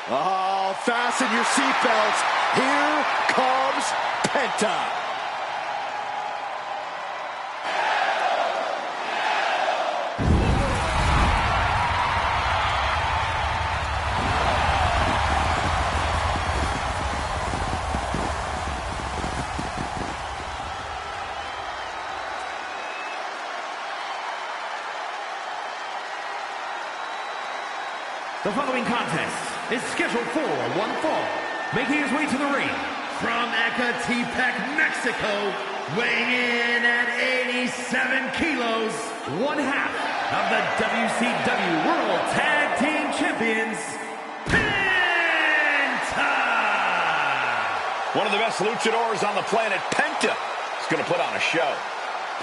Oh, fasten your seatbelts. Here comes Penta. The following contest is scheduled for one fall. Making his way to the ring from Ecatepec, Mexico, weighing in at 87 kilos, one half of the WCW World Tag Team Champions, Penta! One of the best luchadors on the planet, Penta, is going to put on a show.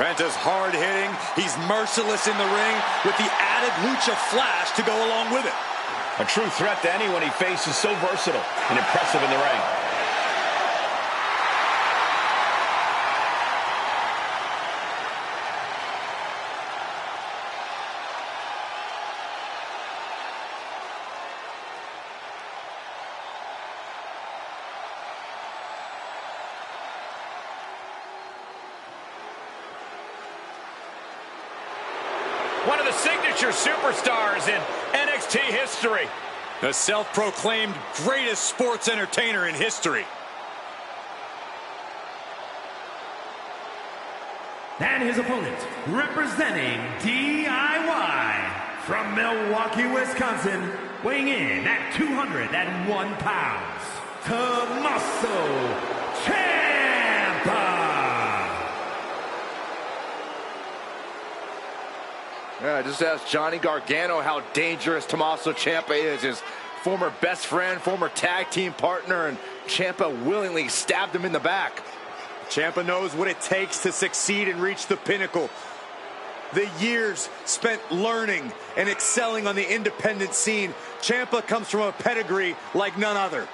Penta's hard-hitting. He's merciless in the ring with the added lucha flash to go along with it. A true threat to anyone he faces, so versatile and impressive in the ring. One of the signature superstars in NXT history. The self-proclaimed greatest sports entertainer in history. And his opponent, representing DIY from Milwaukee, Wisconsin, weighing in at 201 pounds, Tommaso Ciampa. Yeah, just ask Johnny Gargano how dangerous Tommaso Ciampa is. His former best friend, former tag team partner, and Ciampa willingly stabbed him in the back. Ciampa knows what it takes to succeed and reach the pinnacle. The years spent learning and excelling on the independent scene. Ciampa comes from a pedigree like none other.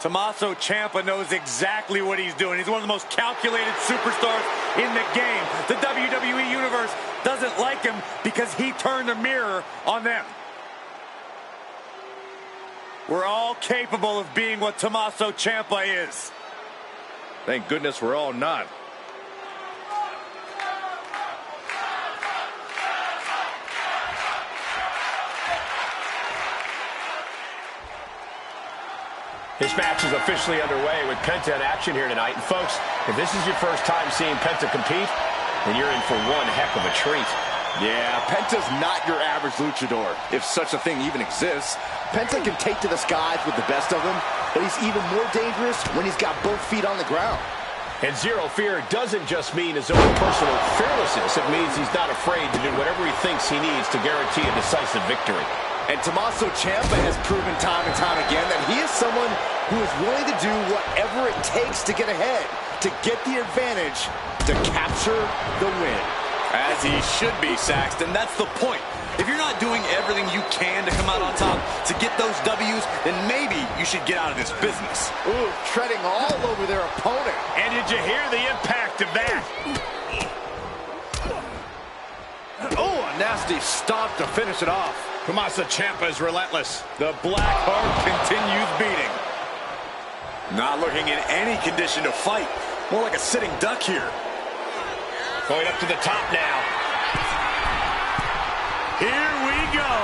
Tommaso Ciampa knows exactly what he's doing. He's one of the most calculated superstars in the game. The WWE Universe doesn't like him because he turned the mirror on them. We're all capable of being what Tommaso Ciampa is. Thank goodness we're all not. This match is officially underway with Penta in action here tonight. And folks, if this is your first time seeing Penta compete, then you're in for one heck of a treat. Yeah, Penta's not your average luchador, if such a thing even exists. Penta can take to the skies with the best of them, but he's even more dangerous when he's got both feet on the ground. And zero fear doesn't just mean his own personal fearlessness. It means he's not afraid to do whatever he thinks he needs to guarantee a decisive victory. And Tommaso Ciampa has proven time and time again that he is someone who is willing to do whatever it takes to get ahead, to get the advantage, to capture the win. As he should be, Saxton. That's the point. If you're not doing everything you can to come out on top, to get those W's, then maybe you should get out of this business. Ooh, treading all over their opponent. And did you hear the impact of that? Oh, a nasty stop to finish it off. Tommaso Ciampa is relentless. The black heart continues beating. Not looking in any condition to fight. More like a sitting duck here. Going up to the top now. Here we go.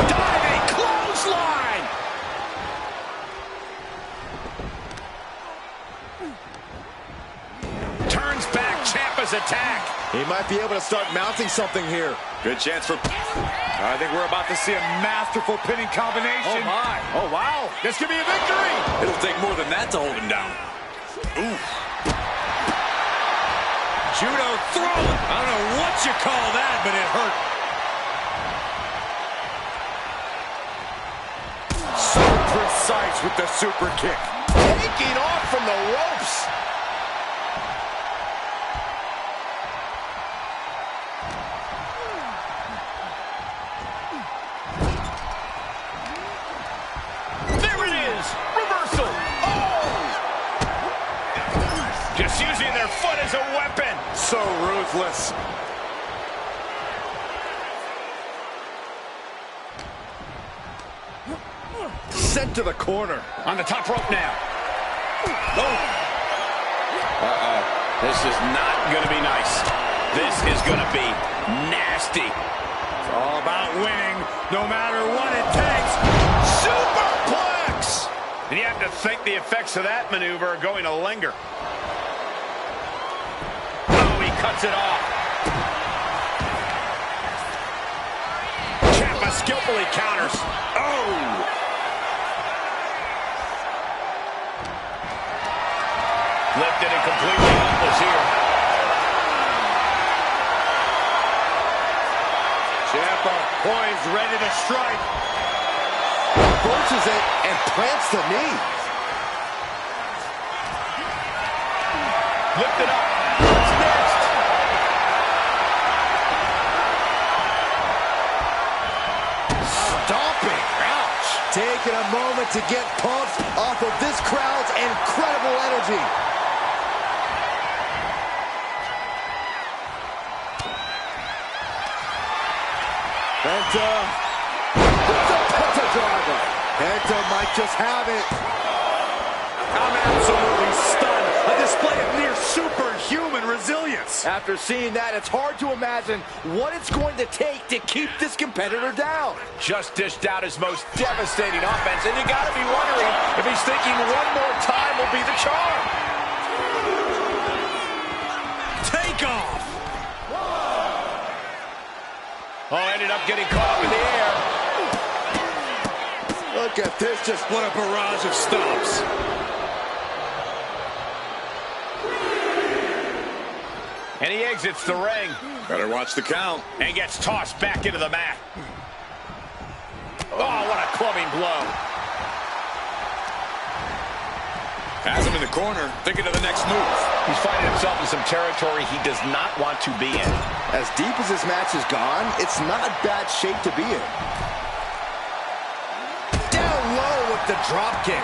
Diving clothesline. Turns back Ciampa's attack. He might be able to start mounting something here. Good chance for... I think we're about to see a masterful pinning combination. Oh, my. Oh, wow. This could be a victory. It'll take more than that to hold him down. Ooh. judo throw. I don't know what you call that, but it hurt. So precise with the super kick. Taking off from the ropes. There it is. Reversal. Oh! Just using their foot as a weapon. So ruthless. Sent to the corner. On the top rope now. Oh. This is not going to be nice. This is going to be nasty. It's all about winning, no matter what it takes. Superplex! And you have to think the effects of that maneuver are going to linger. Oh, he cuts it off. Ciampa skillfully counters. Oh! Lifted and completely helpless here. Ciampa poised, ready to strike. Approaches it and plants the knee. Lifted up. What's next? Stomping. Ouch. Taking a moment to get pumped off of this crowd's incredible energy. Penta. It's a Penta driver. Penta might just have it. I'm absolutely stunned. A display of near superhuman resilience. After seeing that, it's hard to imagine what it's going to take to keep this competitor down. Just dished out his most devastating offense, and you got to be wondering if he's thinking one more time will be the charm. Take off. Oh, ended up getting caught up in the air. Look at this, just What a barrage of stomps. And he exits the ring. Better watch the count. And gets tossed back into the mat. Oh, what a clubbing blow. Has him in the corner, thinking of the next move. He's finding himself in some territory he does not want to be in. as deep as this match has gone, it's not bad shape to be in. Down low with the drop kick.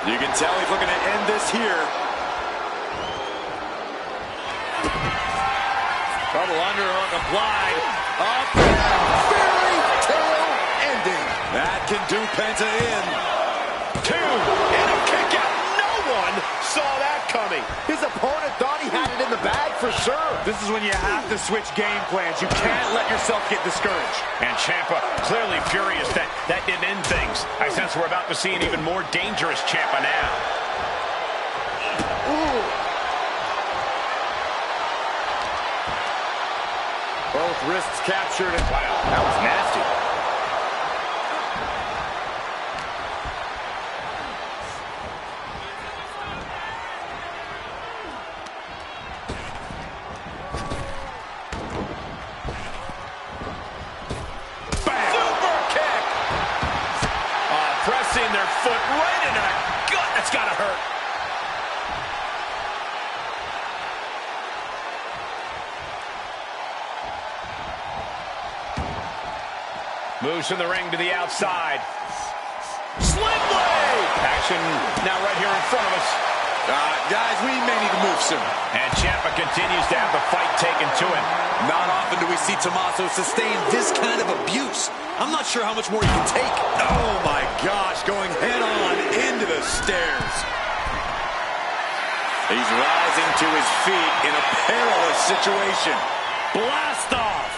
You can tell he's looking to end this here. Double underhook applied. Up and fairy tale ending. That can do Penta in. Two, and a kick out. No one saw that coming. His opponent thought he had it in the bag for sure. This is when you have to switch game plans. You can't let yourself get discouraged. And Ciampa clearly furious that didn't end things. I sense we're about to see an even more dangerous Ciampa now. Ooh. Both wrists captured. And Wow, that was nasty. Pressing their foot right into the gut. That's gotta hurt. Moves from the ring to the outside. Sling blade! Action now right here in front of us. Guys, we may need to move soon. And Ciampa continues to have the fight taken to him. Not often do we see Tommaso sustain this kind of abuse. I'm not sure how much more he can take. Oh my gosh, going head on into the stairs. He's rising to his feet in a perilous situation. Blast off!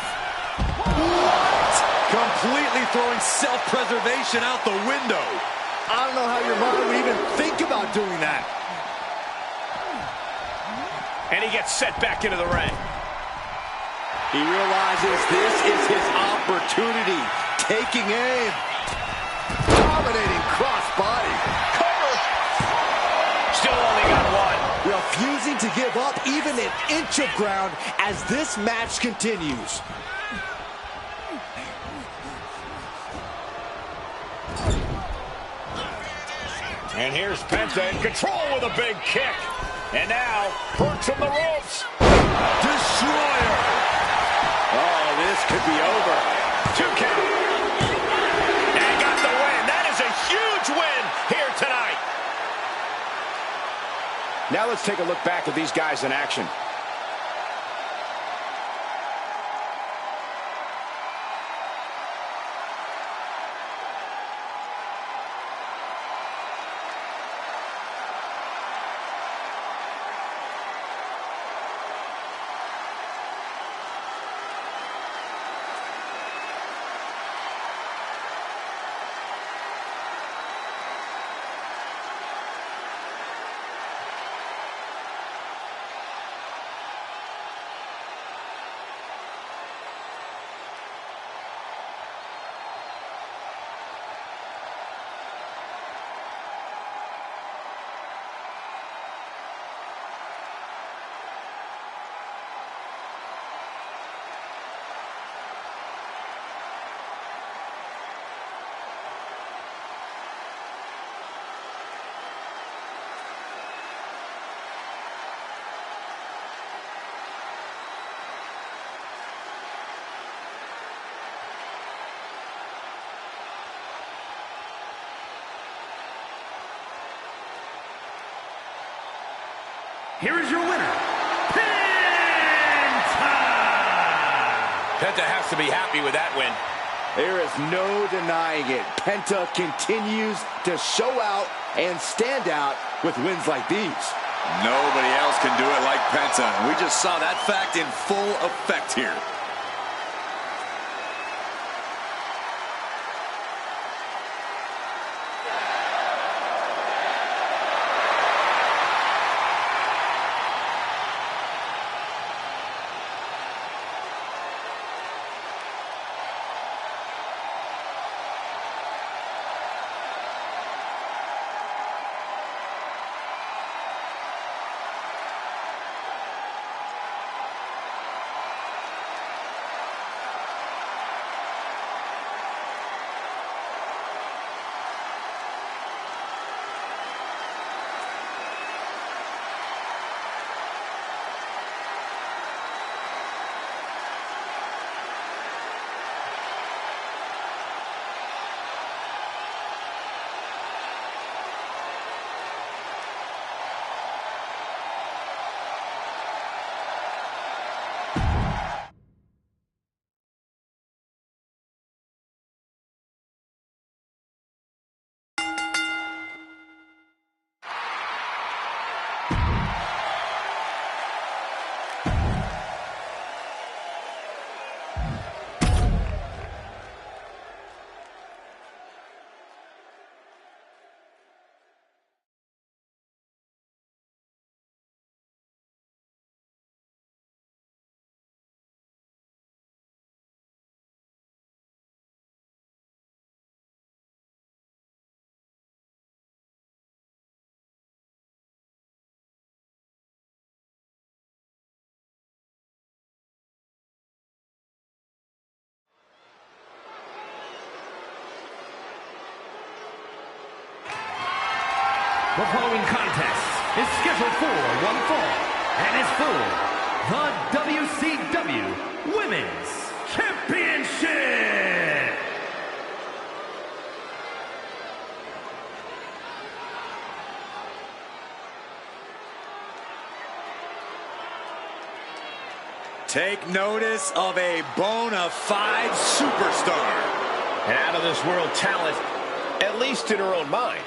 What? Completely throwing self-preservation out the window. I don't know how your mind would even think about doing that. And he gets set back into the ring. He realizes this is his opportunity. Taking aim. Dominating crossbody. Cover. Still only got one. Refusing to give up even an inch of ground as this match continues. And here's Penta in control with a big kick. And now, perch from the ropes. Destroyer. Oh, this could be over. 2 count. And got the win. That is a huge win here tonight. Now let's take a look back at these guys in action. Here is your winner, Penta! Penta has to be happy with that win. There is no denying it. Penta continues to show out and stand out with wins like these. Nobody else can do it like Penta. We just saw that fact in full effect here. The following contest is scheduled for one fall and is for the WCW Women's Championship. Take notice of a bona fide superstar. An out-of-this-world talent, at least in her own mind.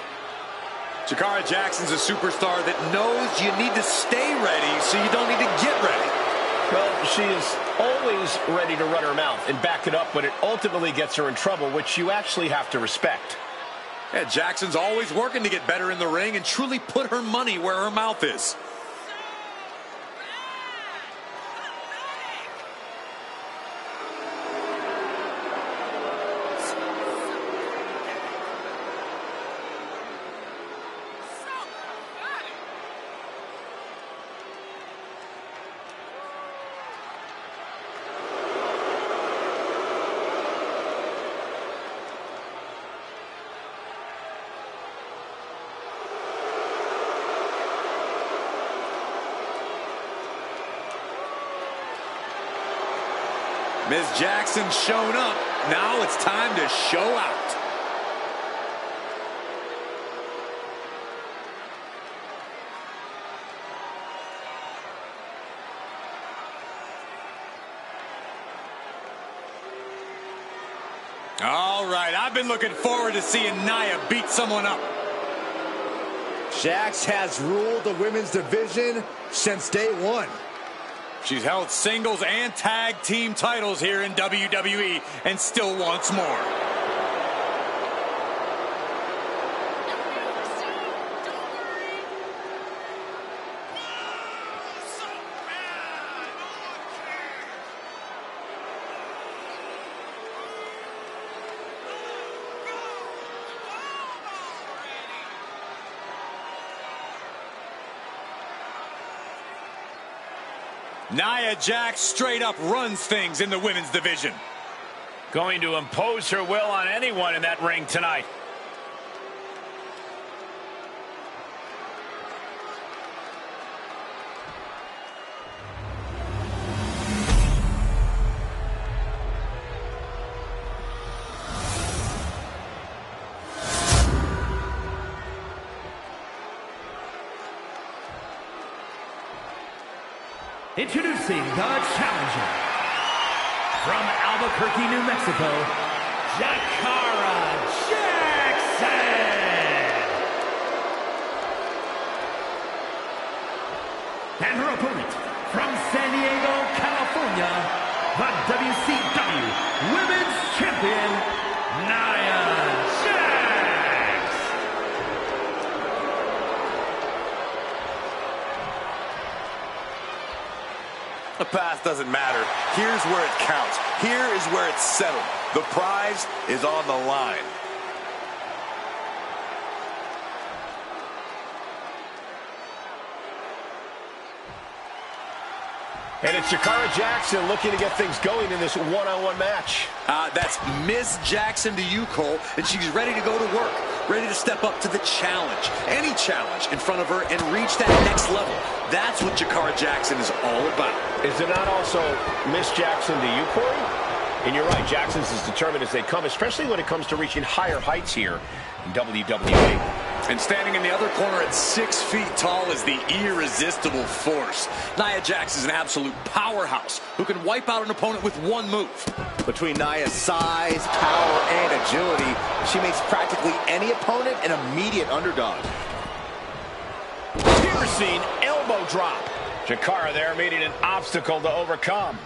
Jakara Jackson's a superstar that knows you need to stay ready so you don't need to get ready. Well, she is always ready to run her mouth and back it up when it ultimately gets her in trouble, which you actually have to respect. Yeah, Jackson's always working to get better in the ring and truly put her money where her mouth is. Ms. Jackson's shown up. Now it's time to show out. All right, I've been looking forward to seeing Nia beat someone up. Jax has ruled the women's division since day one. She's held singles and tag team titles here in WWE and still wants more. Nia Jax straight up runs things in the women's division. Going to impose her will on anyone in that ring tonight. Introducing the challenger from Albuquerque, New Mexico, Jakara Jackson. And her opponent from San Diego, California, the WCW Women's Champion, Nia Jax. The past doesn't matter. Here's where it counts. Here is where it's settled. The prize is on the line. And it's Jakara Jackson looking to get things going in this one-on-one match. That's Miss Jackson to you, Cole, and she's ready to go to work, ready to step up to the challenge, any challenge in front of her and reach that next level. That's what Jakara Jackson is all about. Is it not also Miss Jackson to you, Corey? And you're right, Jackson's as determined as they come, especially when it comes to reaching higher heights here in WWE. And standing in the other corner at 6 feet tall is the irresistible force. Nia Jax is an absolute powerhouse who can wipe out an opponent with one move. Between Nia's size, power, and agility, she makes practically any opponent an immediate underdog. Piercing elbow drop. Jakara there meeting an obstacle to overcome.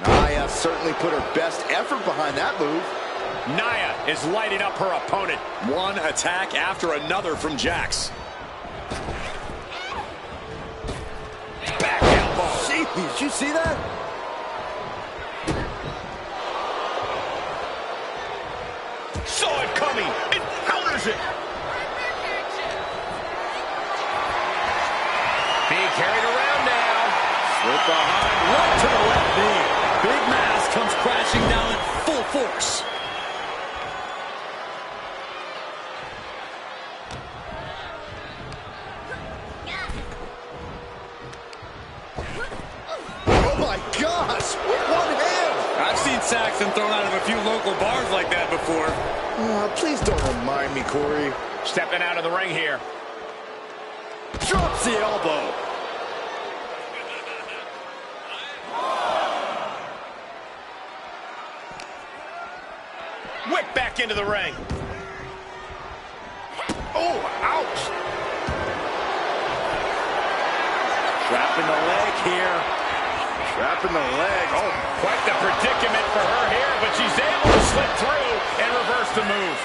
Nia certainly put her best effort behind that move. Nia is lighting up her opponent. One attack after another from Jax. Back elbow. Jeez, did you see that? Saw it coming and counters it. Being carried around now. Slip behind, right to the left knee. Big Mass comes crashing down at full force. Oh my gosh, with one hand! I've seen Saxton thrown out of a few local bars like that before. Please don't remind me, Corey. Stepping out of the ring here. Drops the elbow. Whip back into the ring. Oh, ouch! Trapping the leg here. Trapping the leg. Oh, Quite the predicament for her here, but she's able to slip through and reverse the move.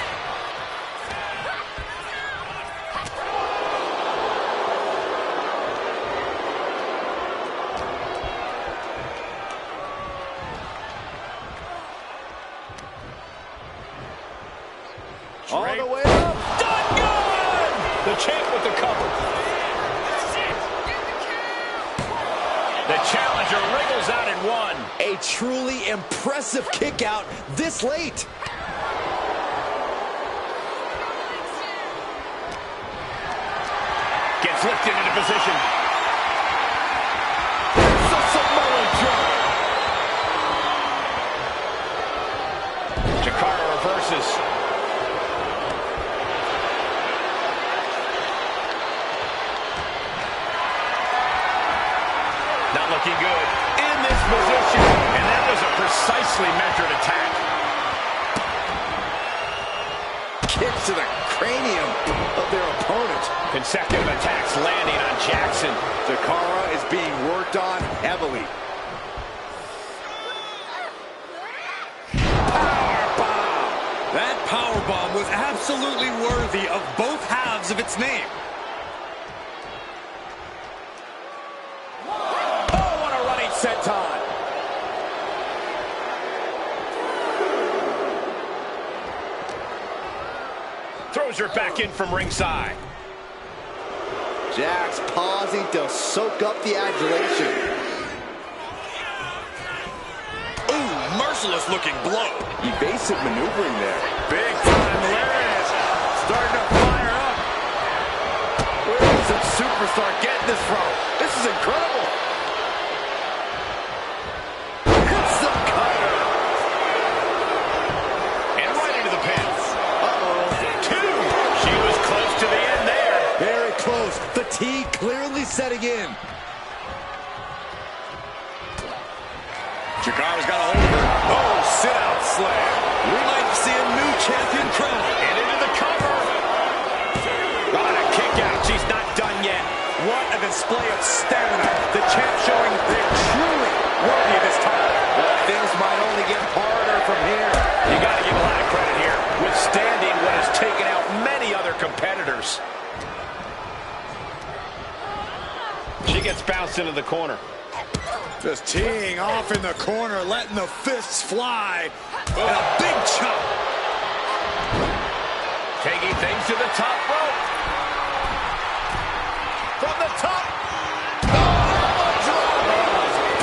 All the way up. Done good! The champ with the cover. The challenger wriggles out in one. A truly impressive kick out this late. Gets lifted into position. It's a Samoan drop. Jakara reverses. Not looking good in this position. And that was a precisely measured attack. Kick to the cranium of their opponent. Consecutive attacks landing on Jackson. Jakara is being worked on heavily. Powerbomb. That powerbomb was absolutely worthy of both halves of its name. Oh, what a running senton. Throws her back in from ringside. Jax pausing to soak up the adulation. Ooh, merciless looking blow. Evasive maneuvering there. Big time lariat. Starting to fire up. Where is some superstar getting this from? This is incredible. Hits the cutter. And right into the pin. Uh-oh. Two. She was close to the end there. Very close. Fatigue clearly setting in. Jakara's got a hold of her. Oh, sit-out slam. We might see a new champion crown. And into the cover. Got a kick out. She's not done yet. What a display of stamina. The champ showing they're truly worthy of this title. But things might only get harder from here. You got to give a lot of credit here. Withstanding what has taken out many other competitors. She gets bounced into the corner. Just teeing off in the corner, letting the fists fly. And a big chop. Taking things to the top rope. From the top.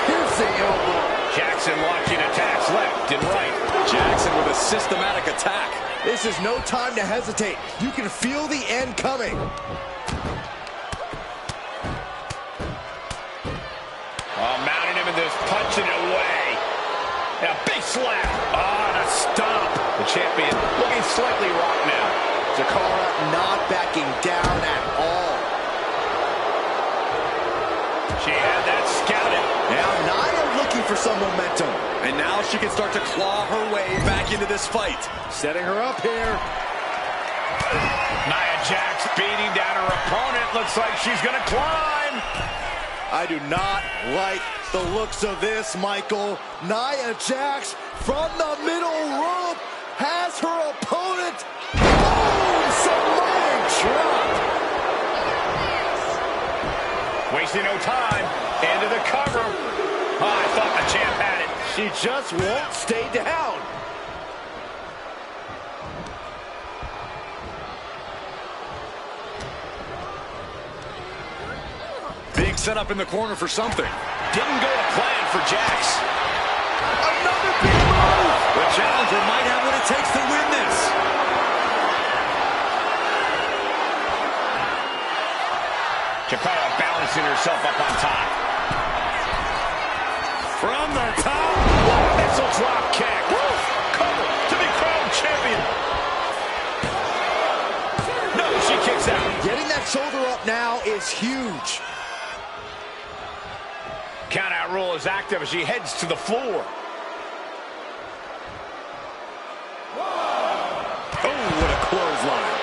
Piercing elbow. Jackson launching attacks left and right. Jackson with a systematic attack. This is no time to hesitate. You can feel the end coming. Mounting him in this, punching it away. And a big slap. And a stomp. The champion looking slightly rocked now. Jakara not backing down at all. She had that scouted. Now Nia looking for some momentum. And now she can start to claw her way back into this fight. Setting her up here. Nia Jax beating down her opponent. Looks like she's going to climb. I do not like the looks of this, Michael. Nia Jax from the middle rope has her opponent. Boom! Samoan drop. Wasting no time. Into the cover. Oh, I thought the champ had it. She just won't stay down. Being set up in the corner for something. Didn't go to plan for Jax. Another big move. The challenger might have what it takes to win this. Jakara balancing herself up on top. From the top. Missile drop kick. Cover to be crowned champion. No, she kicks out. Getting that shoulder up now is huge. Countout rule is active as she heads to the floor. Oh, what a clothesline.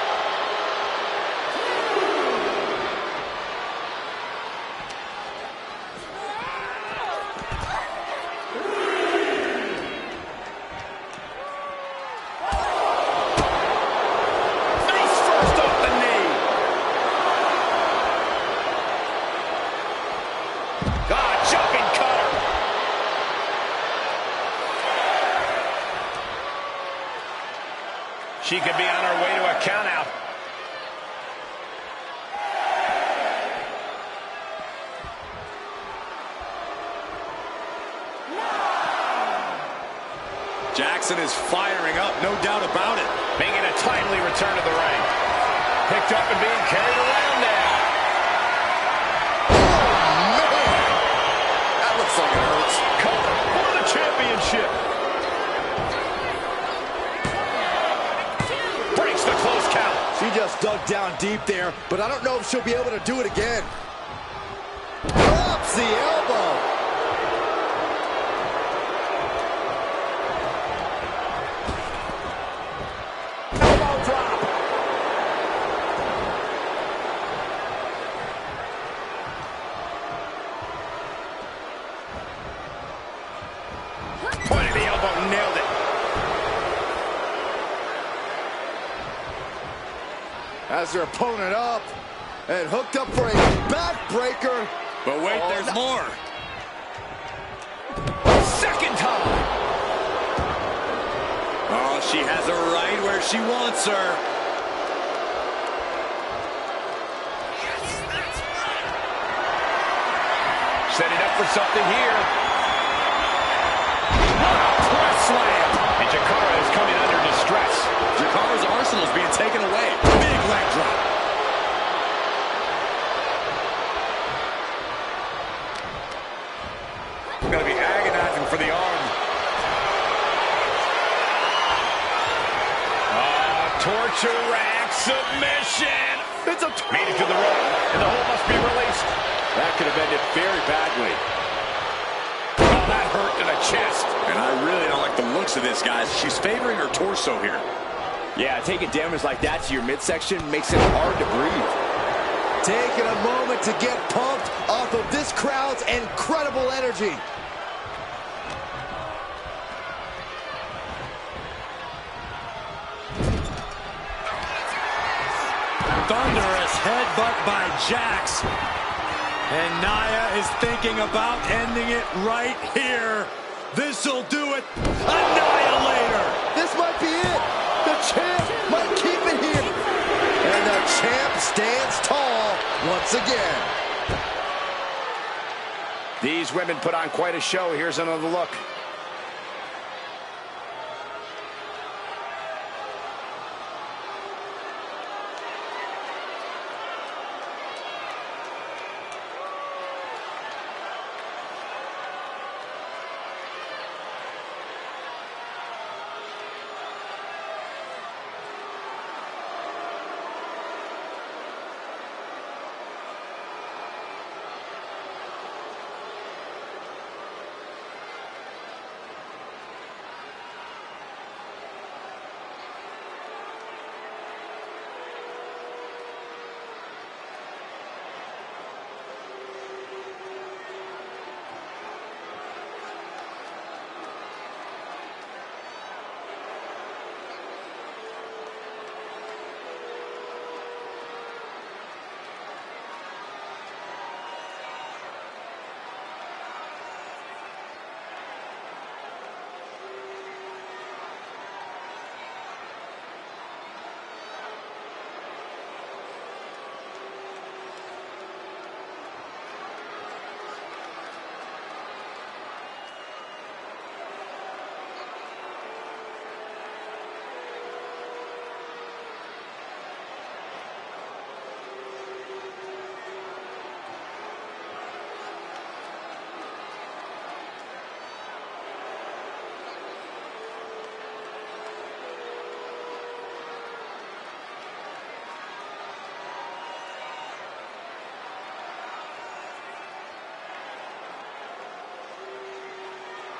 Face first off the knee. Jumping cutter. She could be on her way to a countout. Jackson is firing up, no doubt about it. Making a timely return to the ring. Picked up and being carried around now. Oh, man. That looks like it hurts. Cover for the championship. Breaks the close count. She just dug down deep there, but I don't know if she'll be able to do it again. Drops the elbow. Pointed the elbow, nailed it. Has their opponent up and hooked up for a backbreaker. But wait, there's more. Second time. Oh, she has her right where she wants her. Setting up for something here. Press slam. And Jakara is coming under distress. Jakara's arsenal is being taken away. Big leg drop. Gonna be agonizing for the arm. Torture rack submission. It's a made it to the rope, and the hold must be released. That could have ended very badly. Oh, that hurt to the chest. And I really don't like the looks of this, guys. She's favoring her torso here. Yeah, taking damage like that to your midsection makes it hard to breathe. Taking a moment to get pumped off of this crowd's incredible energy. Thunderous headbutt by Jax. And Nia is thinking about ending it right here. This'll do it. Annihilator. This might be it. The champ might keep it here. And the champ stands tall once again. These women put on quite a show. Here's another look.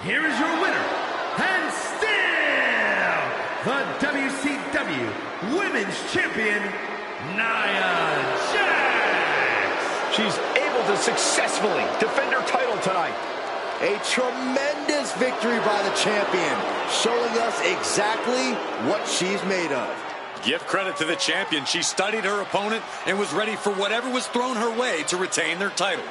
Here is your winner, and still the WCW Women's Champion, Nia Jax. She's able to successfully defend her title tonight. A tremendous victory by the champion, showing us exactly what she's made of. Give credit to the champion. She studied her opponent and was ready for whatever was thrown her way to retain their title.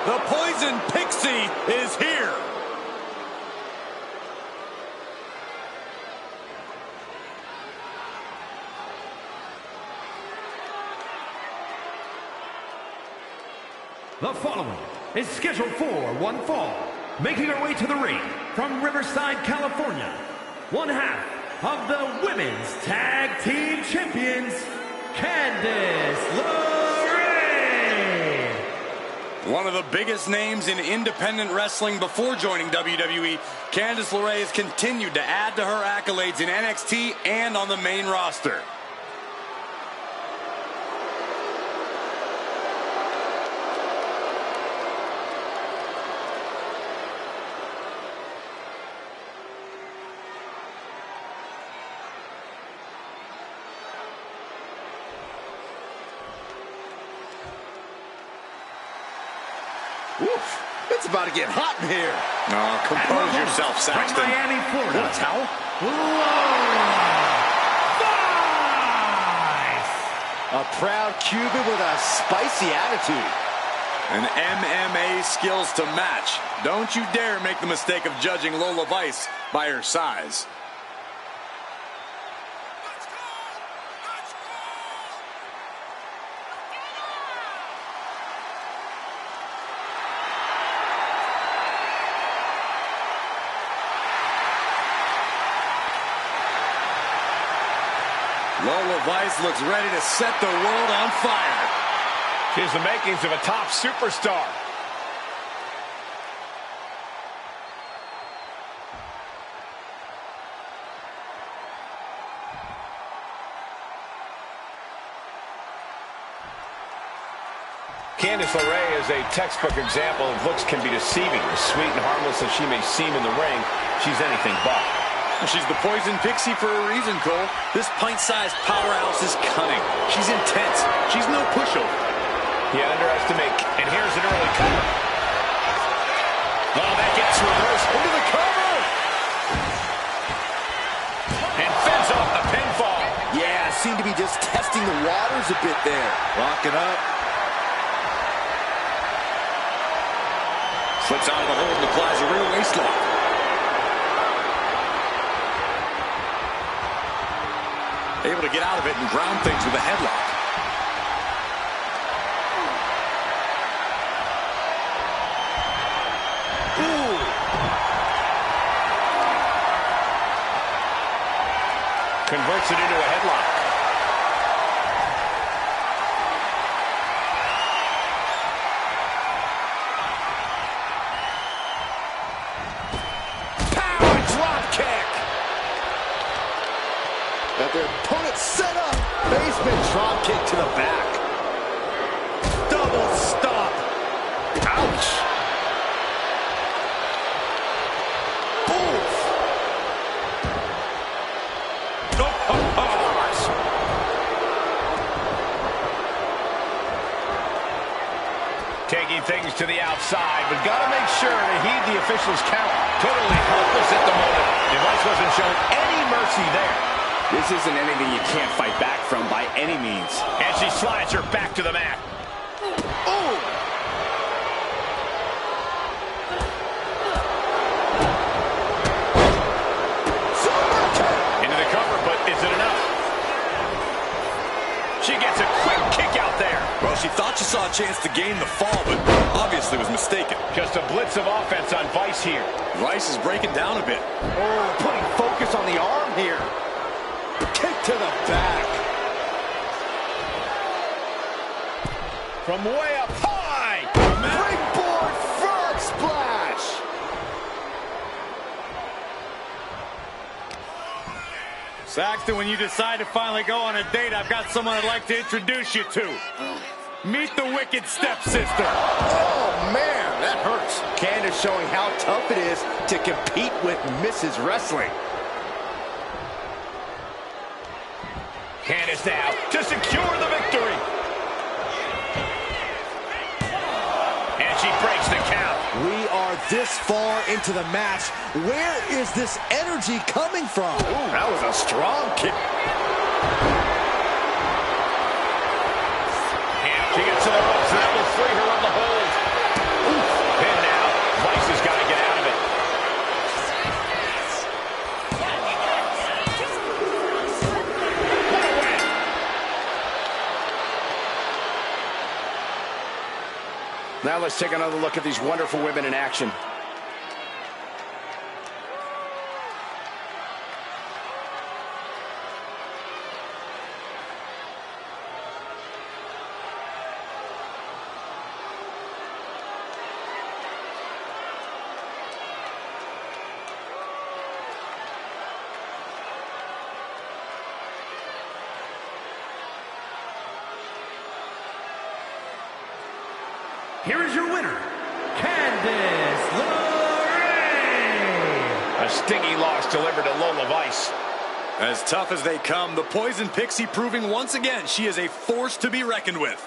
The Poison Pixie is here. The following is scheduled for one fall, making her way to the ring from Riverside, California, one half of the Women's Tag Team Champions, Candice LeRae. One of the biggest names in independent wrestling before joining WWE, Candice LeRae has continued to add to her accolades in NXT and on the main roster. Oof, it's about to get hot in here. Oh, compose yourself, Saxton. From Miami, Florida. Want a towel? A proud Cuban with a spicy attitude. And MMA skills to match. Don't you dare make the mistake of judging Lola Vice by her size. Lola Vice looks ready to set the world on fire. She has the makings of a top superstar. Candice LeRae is a textbook example of looks can be deceiving. As sweet and harmless as she may seem in the ring, she's anything but. She's the Poison Pixie for a reason, Cole. This pint-sized powerhouse is cunning. She's intense. She's no pushover. You underestimate. And here's an early cover. Oh, that gets reversed into the cover. And fends off the pinfall. Yeah, seemed to be just testing the waters a bit there. Locking up. Slips out of the hold and applies a rear waist lock. Able to get out of it and ground things with a headlock. Ooh. Converts it into a headlock. Power drop kick. Got their opponent set up. Basement drop kick to the back. Double stop. Ouch. Oof. Taking things to the outside, but got to make sure to heed the official's count. Totally helpless at the moment. Vice wasn't shown any mercy there. This isn't anything you can't fight back from by any means. And she slides her back to the mat. Ooh. Into the cover, but is it enough? She gets a quick kick out there. Well, she thought she saw a chance to gain the fall, but obviously was mistaken. Just a blitz of offense on Vice here. Vice is breaking down a bit. Oh, putting focus on the arm here. Kick to the back. From way up high. Springboard frog splash. Saxton, when you decide to finally go on a date, I've got someone I'd like to introduce you to. Meet the wicked stepsister. Oh, man, that hurts. Candice showing how tough it is to compete with Mrs. Wrestling. Candice now to secure the victory. And she breaks the count. We are this far into the match. Where is this energy coming from? Ooh, that was a strong kick. And she gets to the ropes, and that will free her on the hold. Ooh, Now let's take another look at these wonderful women in action. Here is your winner, Candice LeRae. A stinging loss delivered to Lola Vice. As tough as they come, the Poison Pixie proving once again she is a force to be reckoned with.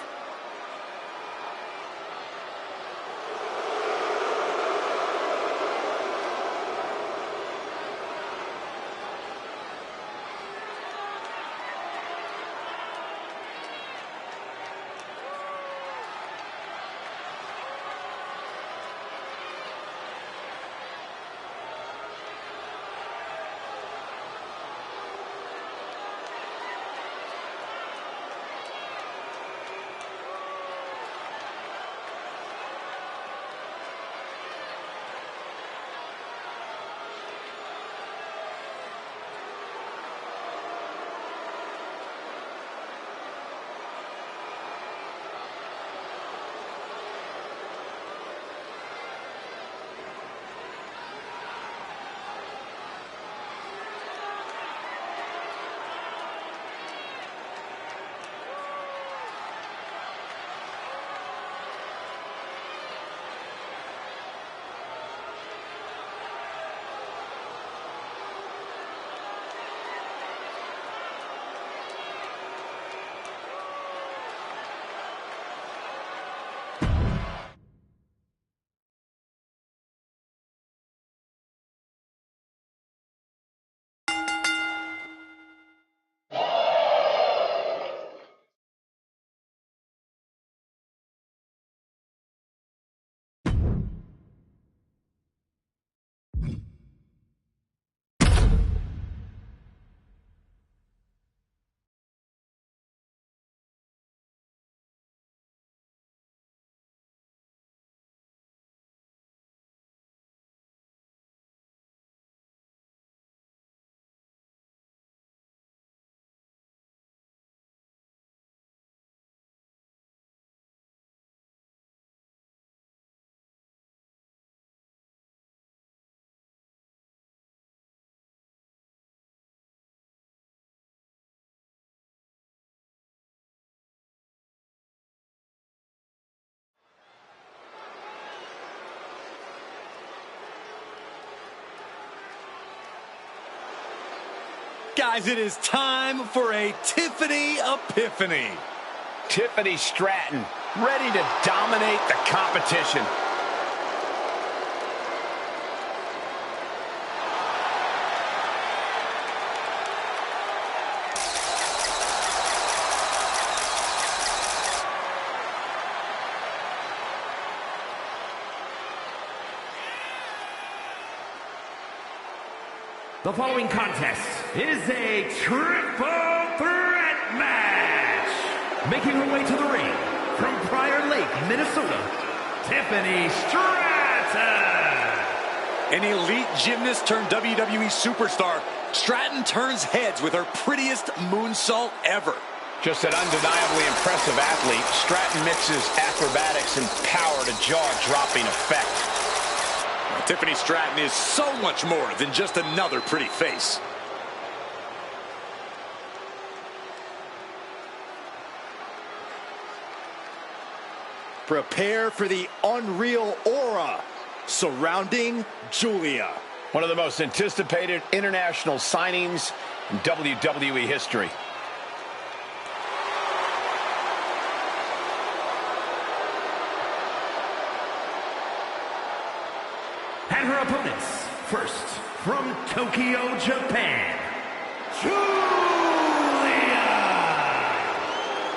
Guys, it is time for a Tiffany Epiphany. Tiffany Stratton, ready to dominate the competition. The following contest is a triple threat match. Making her way to the ring from Prior Lake, Minnesota, Tiffany Stratton. An elite gymnast turned WWE superstar, Stratton turns heads with her prettiest moonsault ever. Just an undeniably impressive athlete, Stratton mixes acrobatics and power to jaw-dropping effect. Tiffany Stratton is so much more than just another pretty face. Prepare for the unreal aura surrounding Julia. One of the most anticipated international signings in WWE history. And her opponents, first, from Tokyo, Japan, Julia.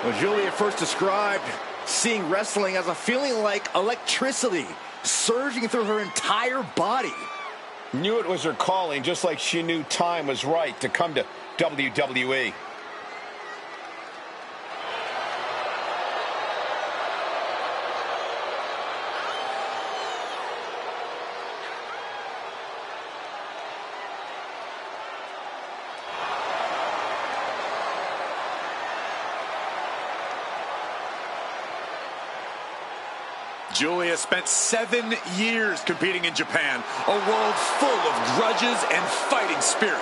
Well, Julia first described seeing wrestling as a feeling like electricity surging through her entire body. Knew it was her calling, just like she knew time was right to come to WWE. Julia spent 7 years competing in Japan, a world full of grudges and fighting spirit.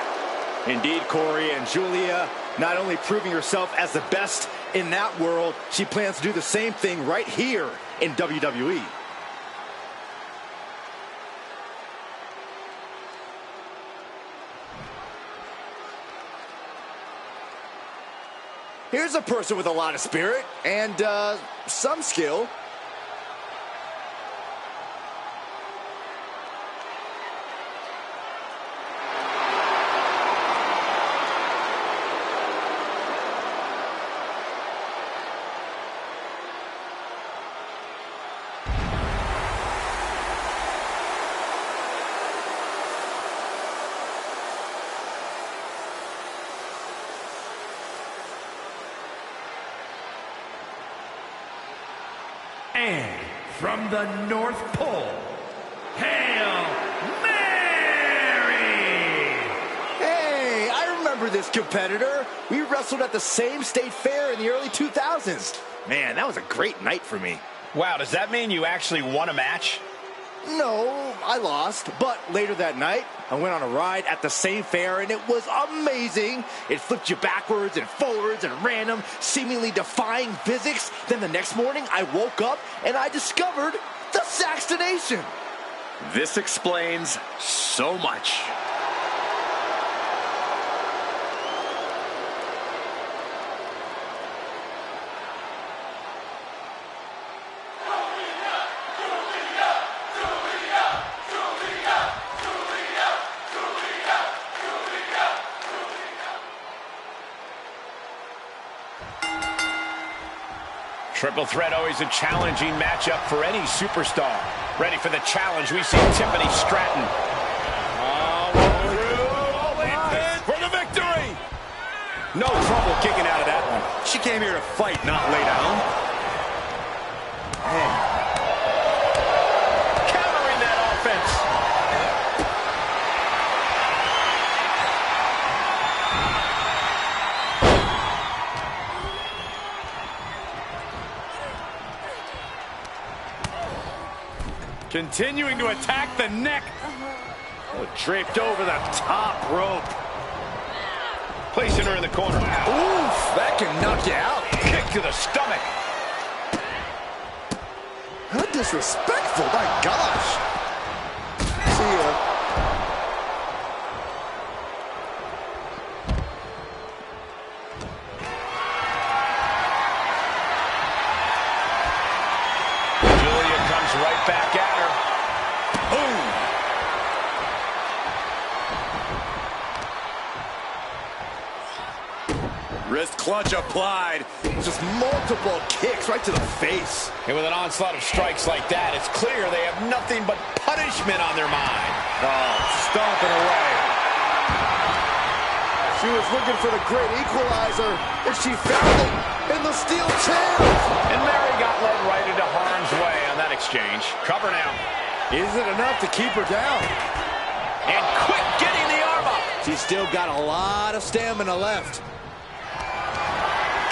Indeed, Corey, and Julia not only proving herself as the best in that world, she plans to do the same thing right here in WWE. Here's a person with a lot of spirit and some skill. And from the North Pole, Hail Mary! Hey, I remember this competitor. We wrestled at the same state fair in the early 2000s. Man, that was a great night for me. Wow, does that mean you actually won a match? No, I lost. But later that night, I went on a ride at the same fair, and it was amazing. It flipped you backwards and forwards and random, seemingly defying physics. Then the next morning, I woke up, and I discovered the Saxtonation. This explains so much. Triple threat, always a challenging matchup for any superstar. Ready for the challenge, we see Tiffany Stratton. For the victory! No trouble kicking out of that one. She came here to fight, not lay down. Countering that offense. Continuing to attack the neck. Oh, draped over the top rope. Placing her in the corner. Oof, that can knock you out. Kick to the stomach. How disrespectful, my gosh. See ya. Right back at her. Boom! Wrist clutch applied. Just multiple kicks right to the face. And with an onslaught of strikes like that, it's clear they have nothing but punishment on their mind. Oh, stomping away. She was looking for the great equalizer, and she found it in the steel chair. And Mary got led right into harm's way on that exchange. Cover now. Is it enough to keep her down? And quick getting the arm up. She's still got a lot of stamina left.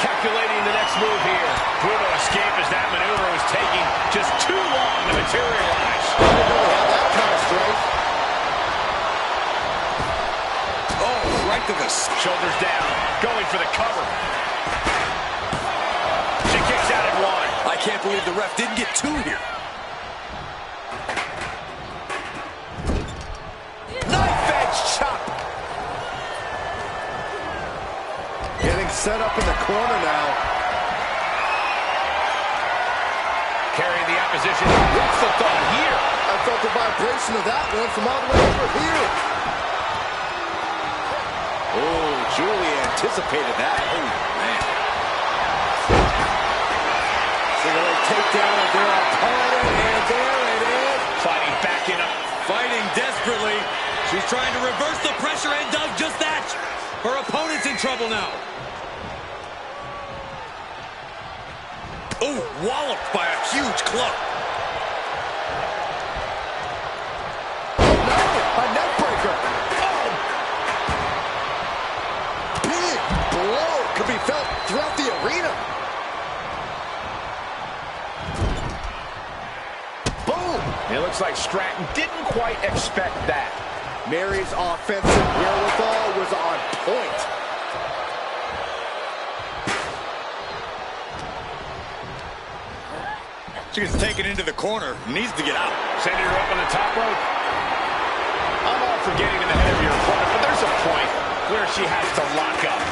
Calculating the next move here. Brutal escape as that maneuver was taking just too long to materialize. I didn't really have that kind of strength. Oh, right to the shoulders down, going for the cover. She kicks out at one. I can't believe the ref didn't get two here. Knife edge chop. Getting set up in the corner now. Carrying the opposition. What's the thought here? I felt the vibration of that one from all the way over here. Oh, Julie anticipated that. Oh, man. So they take down their opponent, and there it is. Fighting back in up. Fighting desperately. She's trying to reverse the pressure and does just that. Her opponent's in trouble now. Oh, walloped by a huge club. No, a neck breaker. Oh. Big blow could be felt throughout the arena. It looks like Stratton didn't quite expect that. Mary's offensive wherewithal was on point. She gets taken into the corner. Needs to get out. Sending her up on the top rope. I'm all for getting in the head of your opponent, but there's a point where she has to lock up.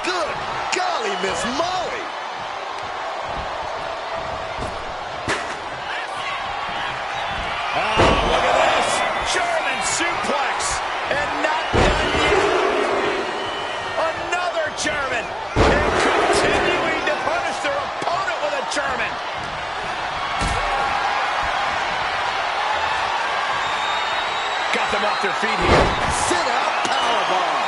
Good golly, Miss Molly. Oh, look at this. German suplex. And not done yet. Another German. And continuing to punish their opponent with a German. Got them off their feet here. Sit out powerbomb.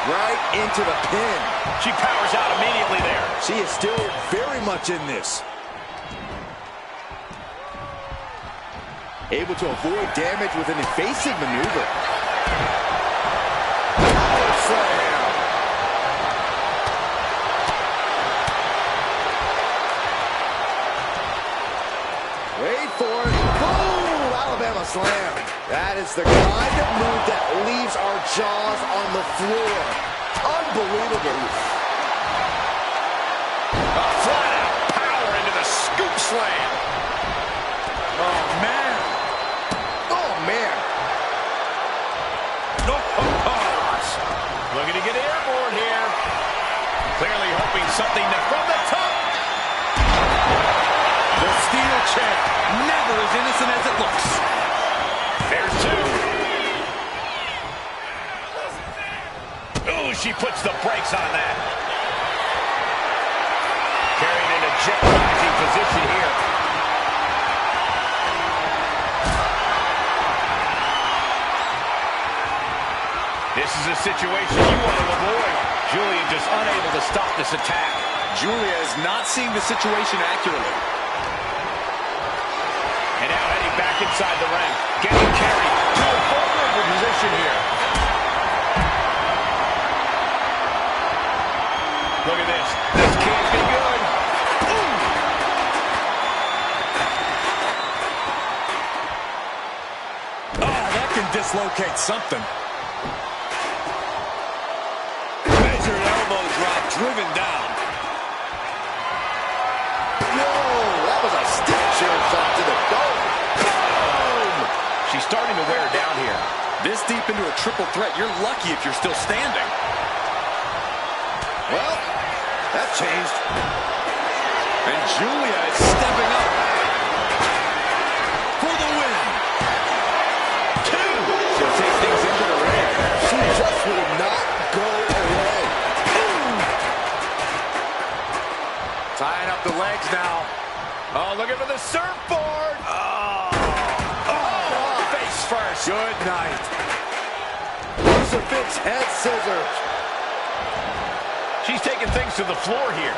Right into the pin. She powers out immediately there. She is still very much in this. Able to avoid damage with an evasive maneuver. Power slam. Wait for it. Boom! Alabama slam. That is the kind of move that leaves our jaws on the floor. Unbelievable. A flat-out power into the scoop slam. Oh, man. Oh, man. No, looking to get airborne here. Clearly hoping something from the top. The steel champ, never as innocent as it looks. There's two. Ooh, she puts the brakes on that. Carried in a jeopardizing position here. This is a situation you want to avoid. Julia just unable to stop this attack. Julia is not seeing the situation accurately. And now heading back inside the ring. Getting carried to a vulnerable position here. Look at this. This can't be good. Ooh. Oh, that can dislocate something. Driven down. Whoa, that was a stiff chair shot to the dome. Boom! She's starting to wear down here. This deep into a triple threat, you're lucky if you're still standing. Well, that changed. And Julia is stepping up for the win. Two. She'll take things into the ring. She just will not go away. Tying up the legs now. Oh, looking for the surfboard. Oh, face first. Good night. Crucifix head scissors. She's taking things to the floor here.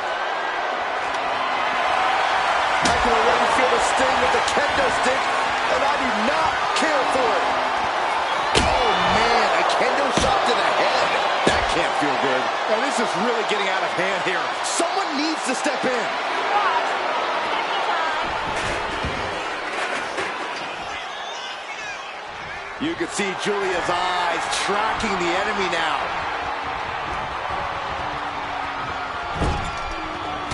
I can already feel the sting with the kendo stick, and I do not care for it. Oh, man, a kendo shot to the head. That can't feel good. Oh, this is really getting out of hand here. Someone needs to step in. You can see Julia's eyes tracking the enemy now.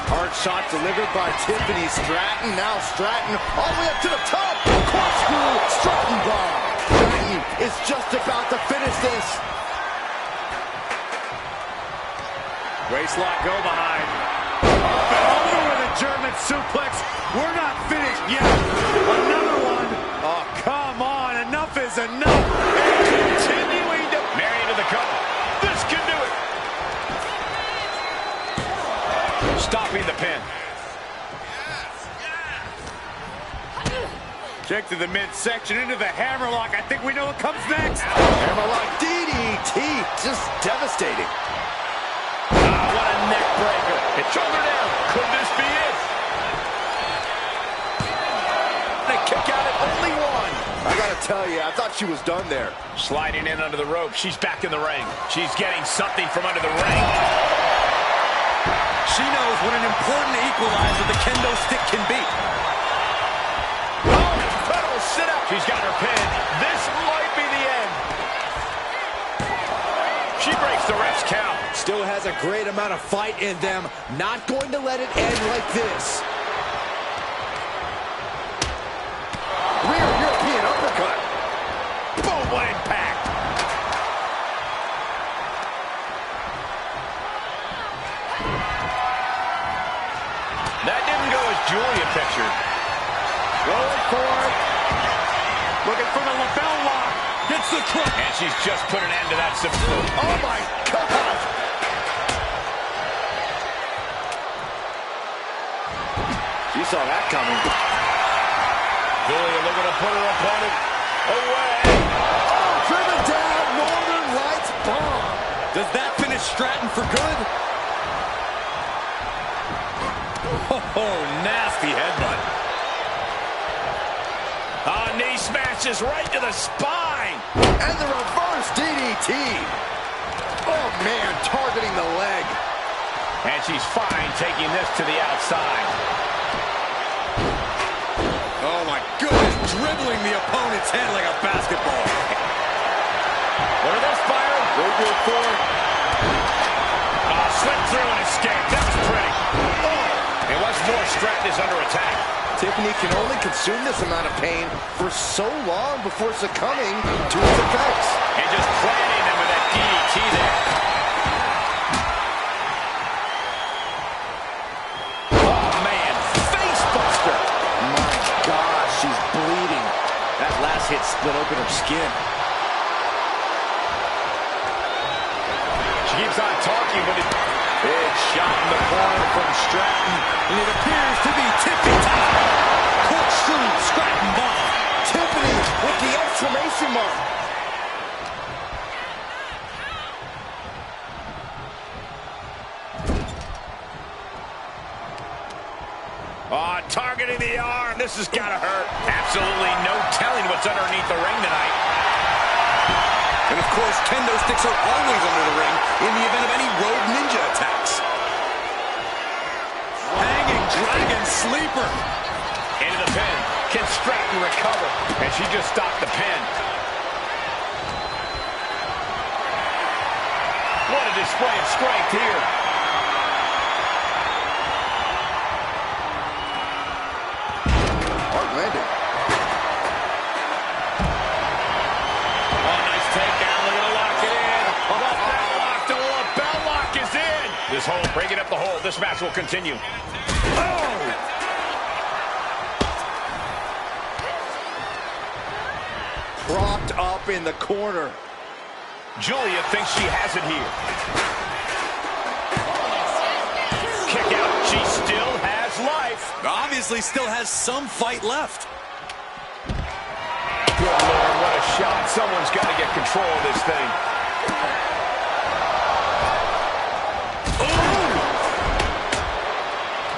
Hard shot delivered by Tiffany Stratton. Now Stratton all the way up to the top. Corkscrew Stratton bomb. Stratton is just about to finish this. Waistlock go behind. Up and over with a German suplex. We're not finished yet. Another one. Oh, come on. Enough is enough. And continuing to marry into the cover. This can do it. Stopping the pin. Kick to the midsection into the hammerlock. I think we know what comes next. Hammerlock DDT. Just devastating. What a neck breaker. And shoulder down. Could this be it? And a kick out at only one. I gotta tell you, I thought she was done there. Sliding in under the rope. She's back in the ring. She's getting something from under the ring. She knows what an important equalizer the kendo stick can be. Oh, incredible sit-up. She's got her pin. This might be the end. She breaks the ref's count. Still has a great amount of fight in them. Not going to let it end like this. Rear European uppercut. Boom, what impact. That didn't go as Julia pictured. Going for it. Looking for the lapel lock. Gets the crook. And she's just put an end to that submission. Oh my God. You saw that coming. Julia looking to put her opponent away. Oh, driven down, Northern Lights bomb. Does that finish Stratton for good? Oh, nasty headbutt. Knee smashes right to the spine. And the reverse DDT. Oh man, targeting the leg. And she's fine taking this to the outside. Oh my goodness, dribbling the opponent's head like a basketball. Look at this fire. Very good for it. Slipped through and escaped. That was pretty. Oh. And once more, Stratton is under attack. Tiffany can only consume this amount of pain for so long before succumbing to its effects. And just planting them with that DDT there. Oh, man. Face buster. My gosh, she's bleeding. That last hit split open her skin. She keeps on talking, but big shot in the corner from Stratton. And it appears to be Tiffany time. Corkscrew Stratton bomb. Tiffany with the exclamation mark. Targeting the arm. This has got to hurt. Absolutely no telling what's underneath the ring tonight. And of course, kendo sticks are always under the ring in the event of any rogue ninja attacks. Hanging dragon sleeper. Into the pin. Can Stratton recover? And she just stopped the pin. What a display of strength here. Hard landing. Oh, nice takedown. Look at the lock it in. The bell lock is in. This hold, breaking up the hold. This match will continue. Oh! Propped up in the corner. Julia thinks she has it here. Kick out. She still has life. Obviously still has some fight left. Good Lord, what a shot. Someone's got to get control of this thing. Ooh!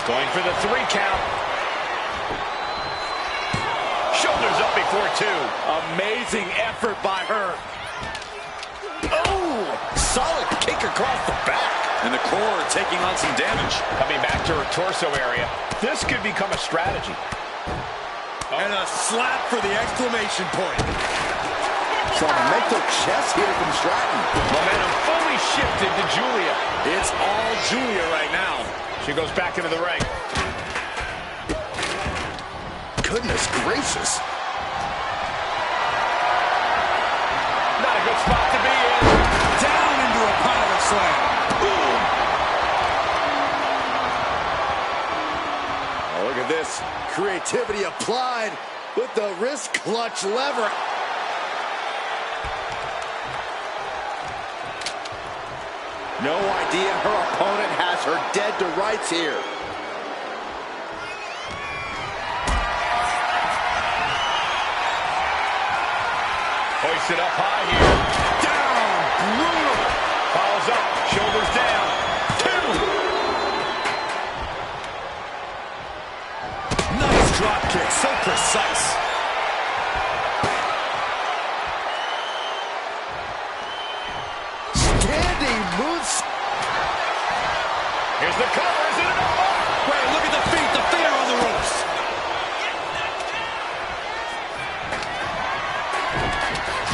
Going for the 3 count. Shoulders up before 2. Amazing effort by her. Oh, solid kick across the back. And the core taking on some damage. Coming back to her torso area. This could become a strategy. And a slap for the exclamation point. Some mental chest here from Stratton. Momentum fully shifted to Julia. It's all Julia right now. She goes back into the ring. Goodness gracious. Not a good spot to be in. Down into a power slam. Boom. Oh, look at this. Creativity applied with the wrist clutch lever. No idea her opponent has her dead to rights here. Hoisted up high here. Down, brutal. Follows up, shoulders down. 2. Nice drop kick, so precise. Standing moves. Here's There's the cover. Is it enough? Wait, look at the feet. The feet are on the ropes.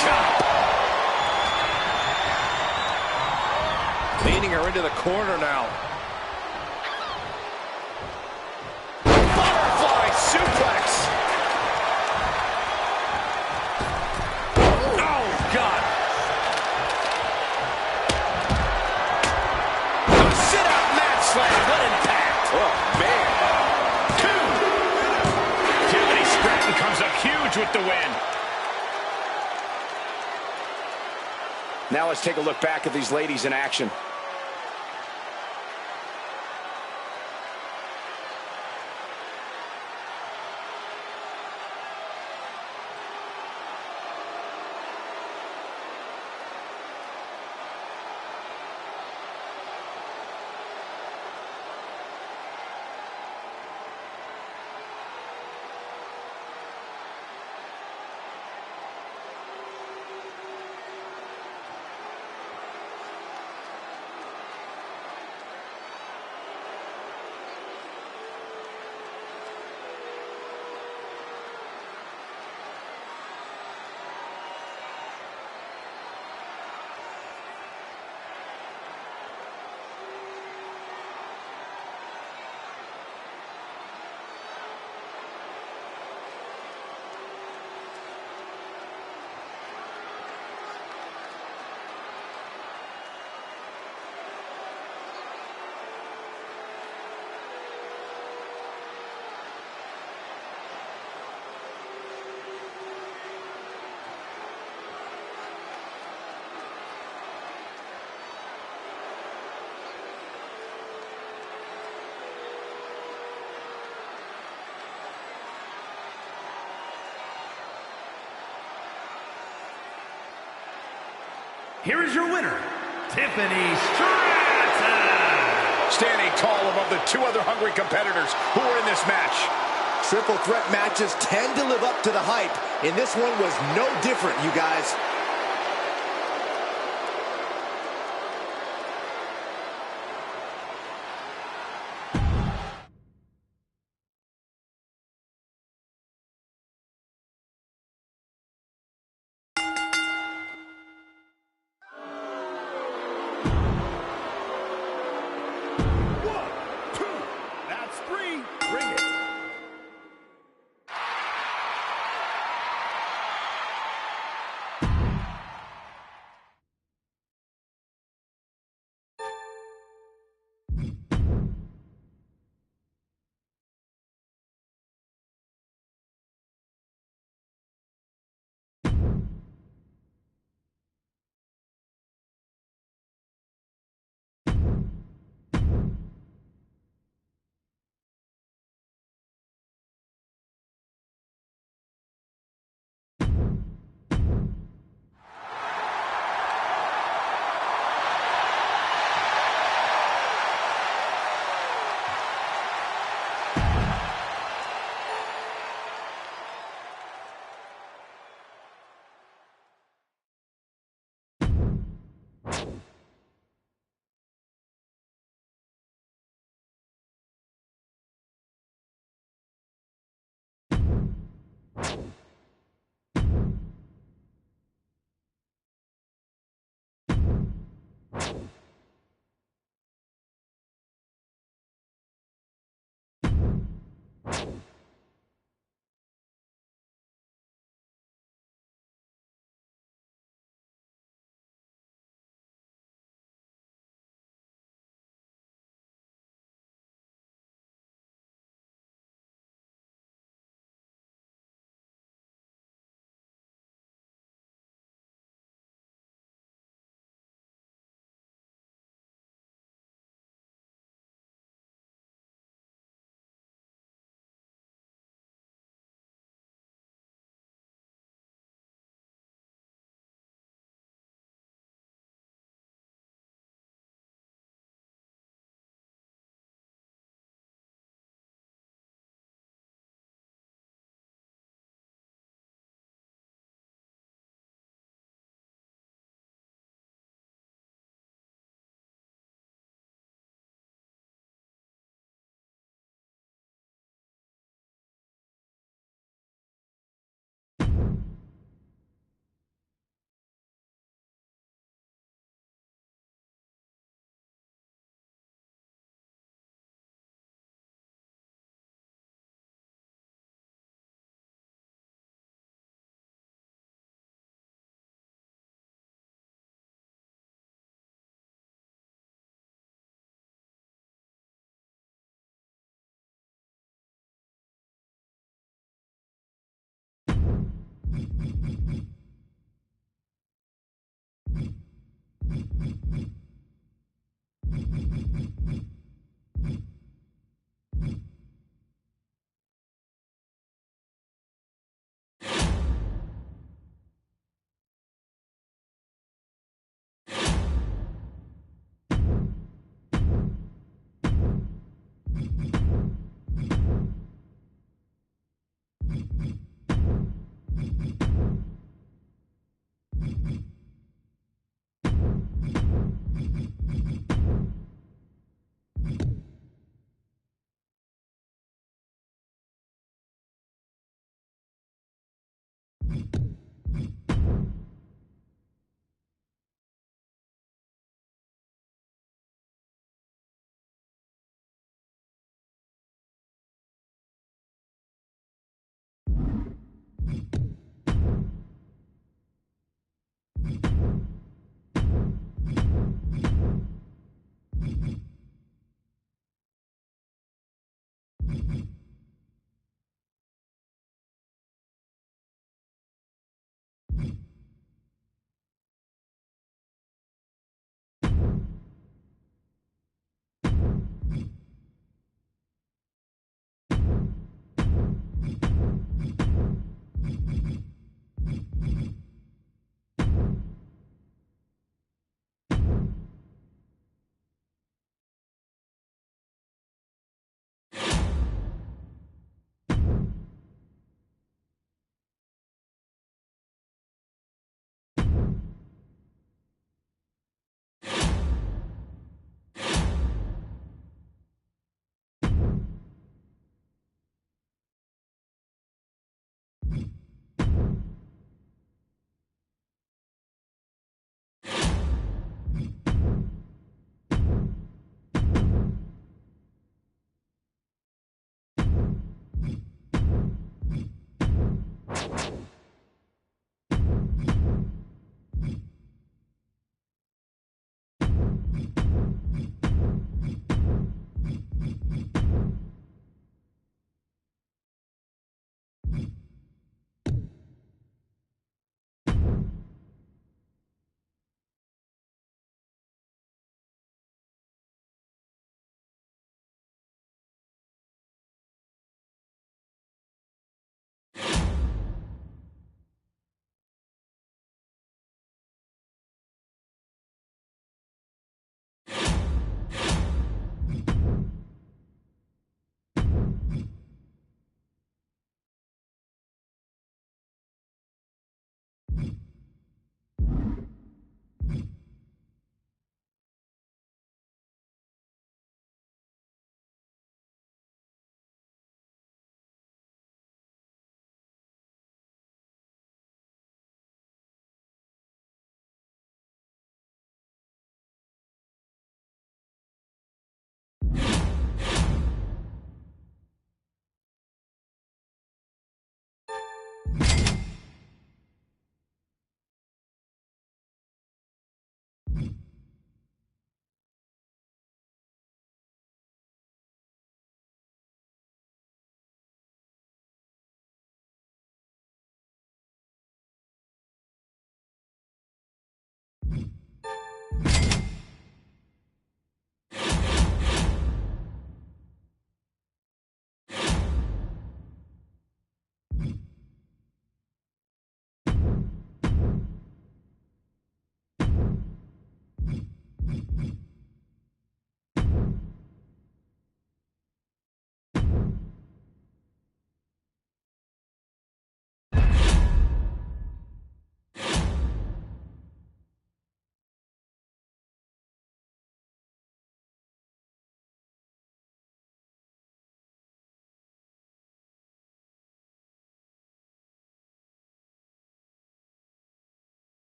Chop. Leaning her into the corner now. Butterfly suplex. Oh, God. A sit-out mat slam. What impact. Oh, man. 2. Kelly Stratton comes up huge with the win. Now let's take a look back at these ladies in action. Here is your winner, Tiffany Stratton. Standing tall above the 2 other hungry competitors who were in this match. Triple threat matches tend to live up to the hype, and this one was no different, you guys.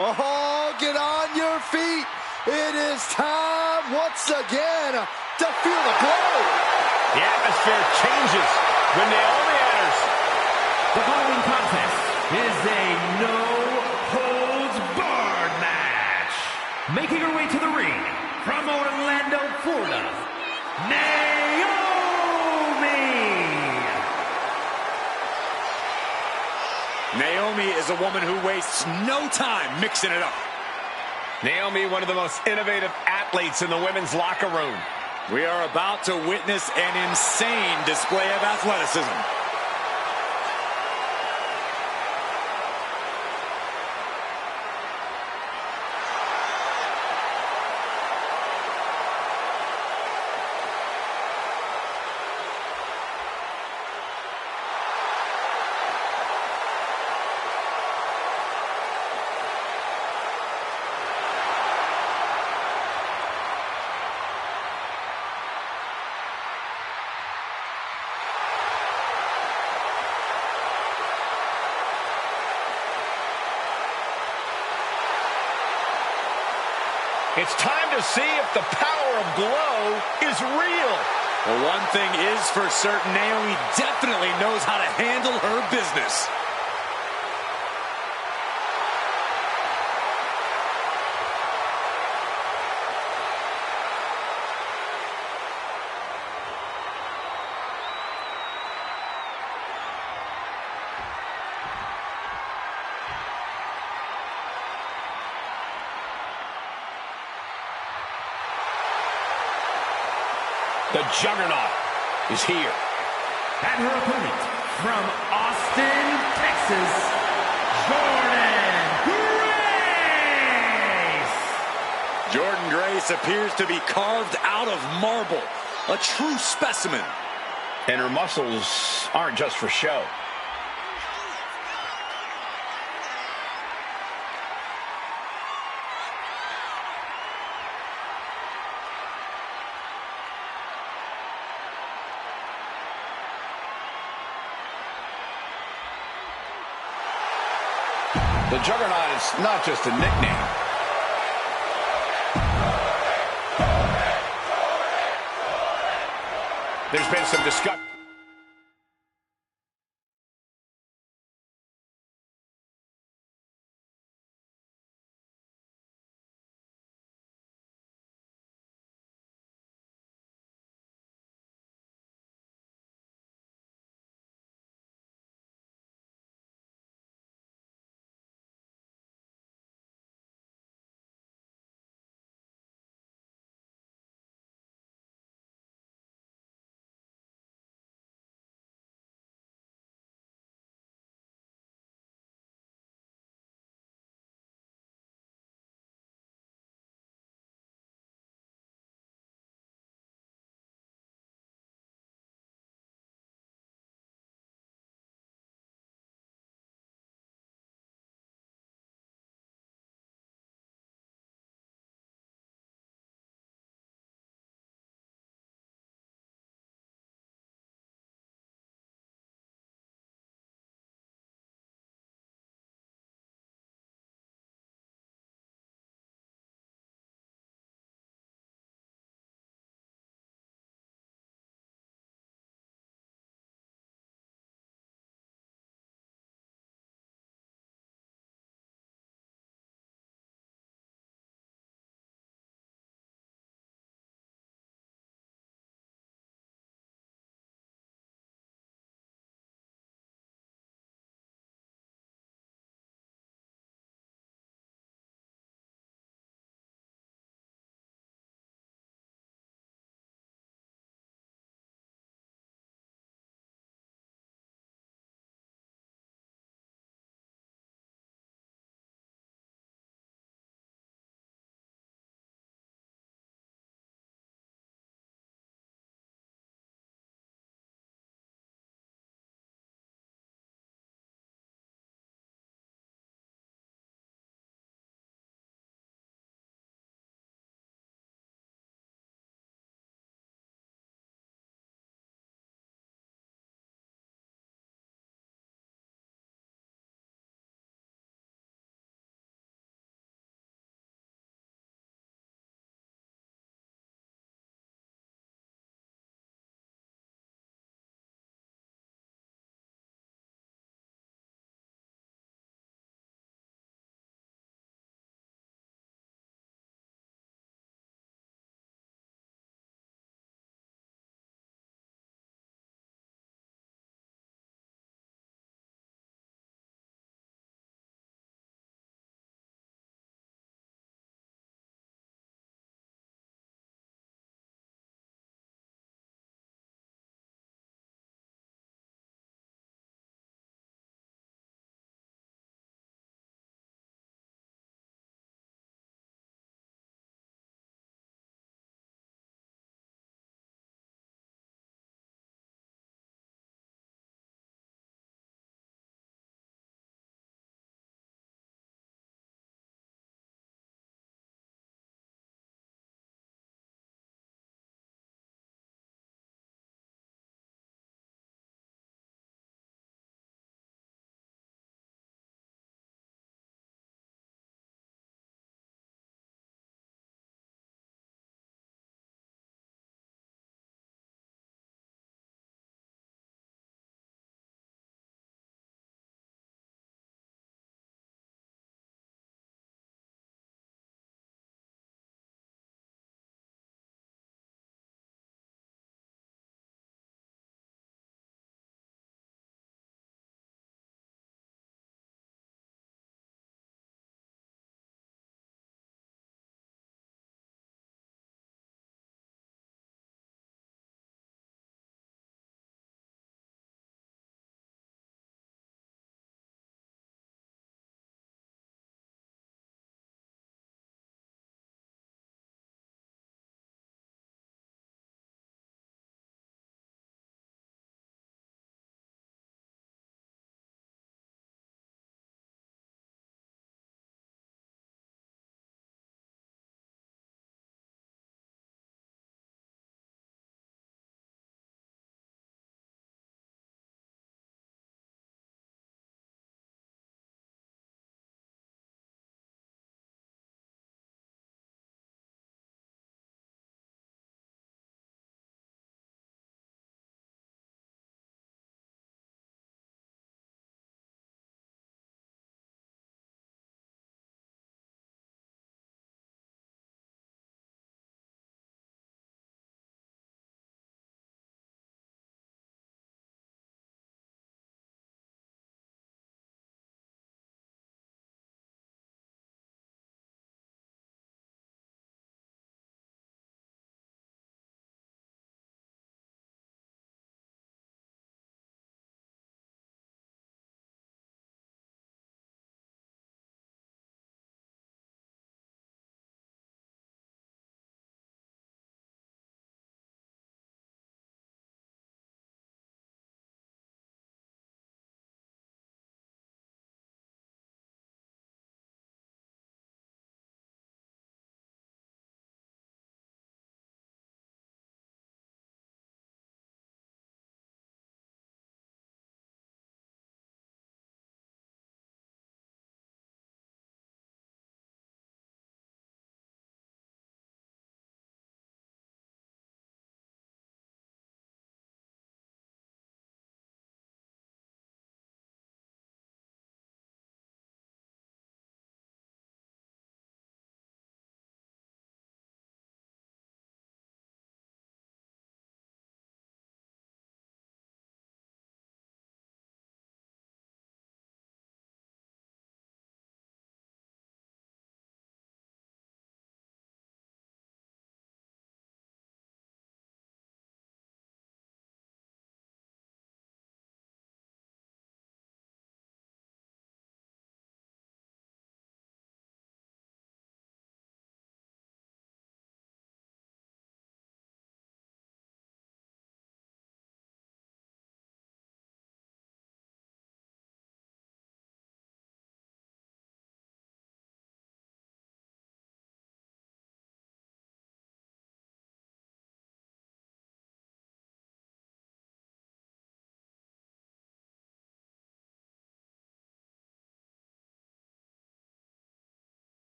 Oh, get on your feet. It is time once again to feel the glow. The atmosphere changes when Naomi enters. The following contest is a no-holds-barred match. Making her way to the ring from Orlando, Florida, Naomi is a woman who wastes no time mixing it up. Naomi, one of the most innovative athletes in the women's locker room. We are about to witness an insane display of athleticism. It's time to see if the power of glow is real. Well, one thing is for certain, Naomi definitely knows how to handle her business. The Juggernaut is here. and her opponent from Austin, Texas, Jordan Grace. Jordan Grace appears to be carved out of marble, a true specimen. And her muscles aren't just for show. The Juggernaut is not just a nickname. There's been some discussion.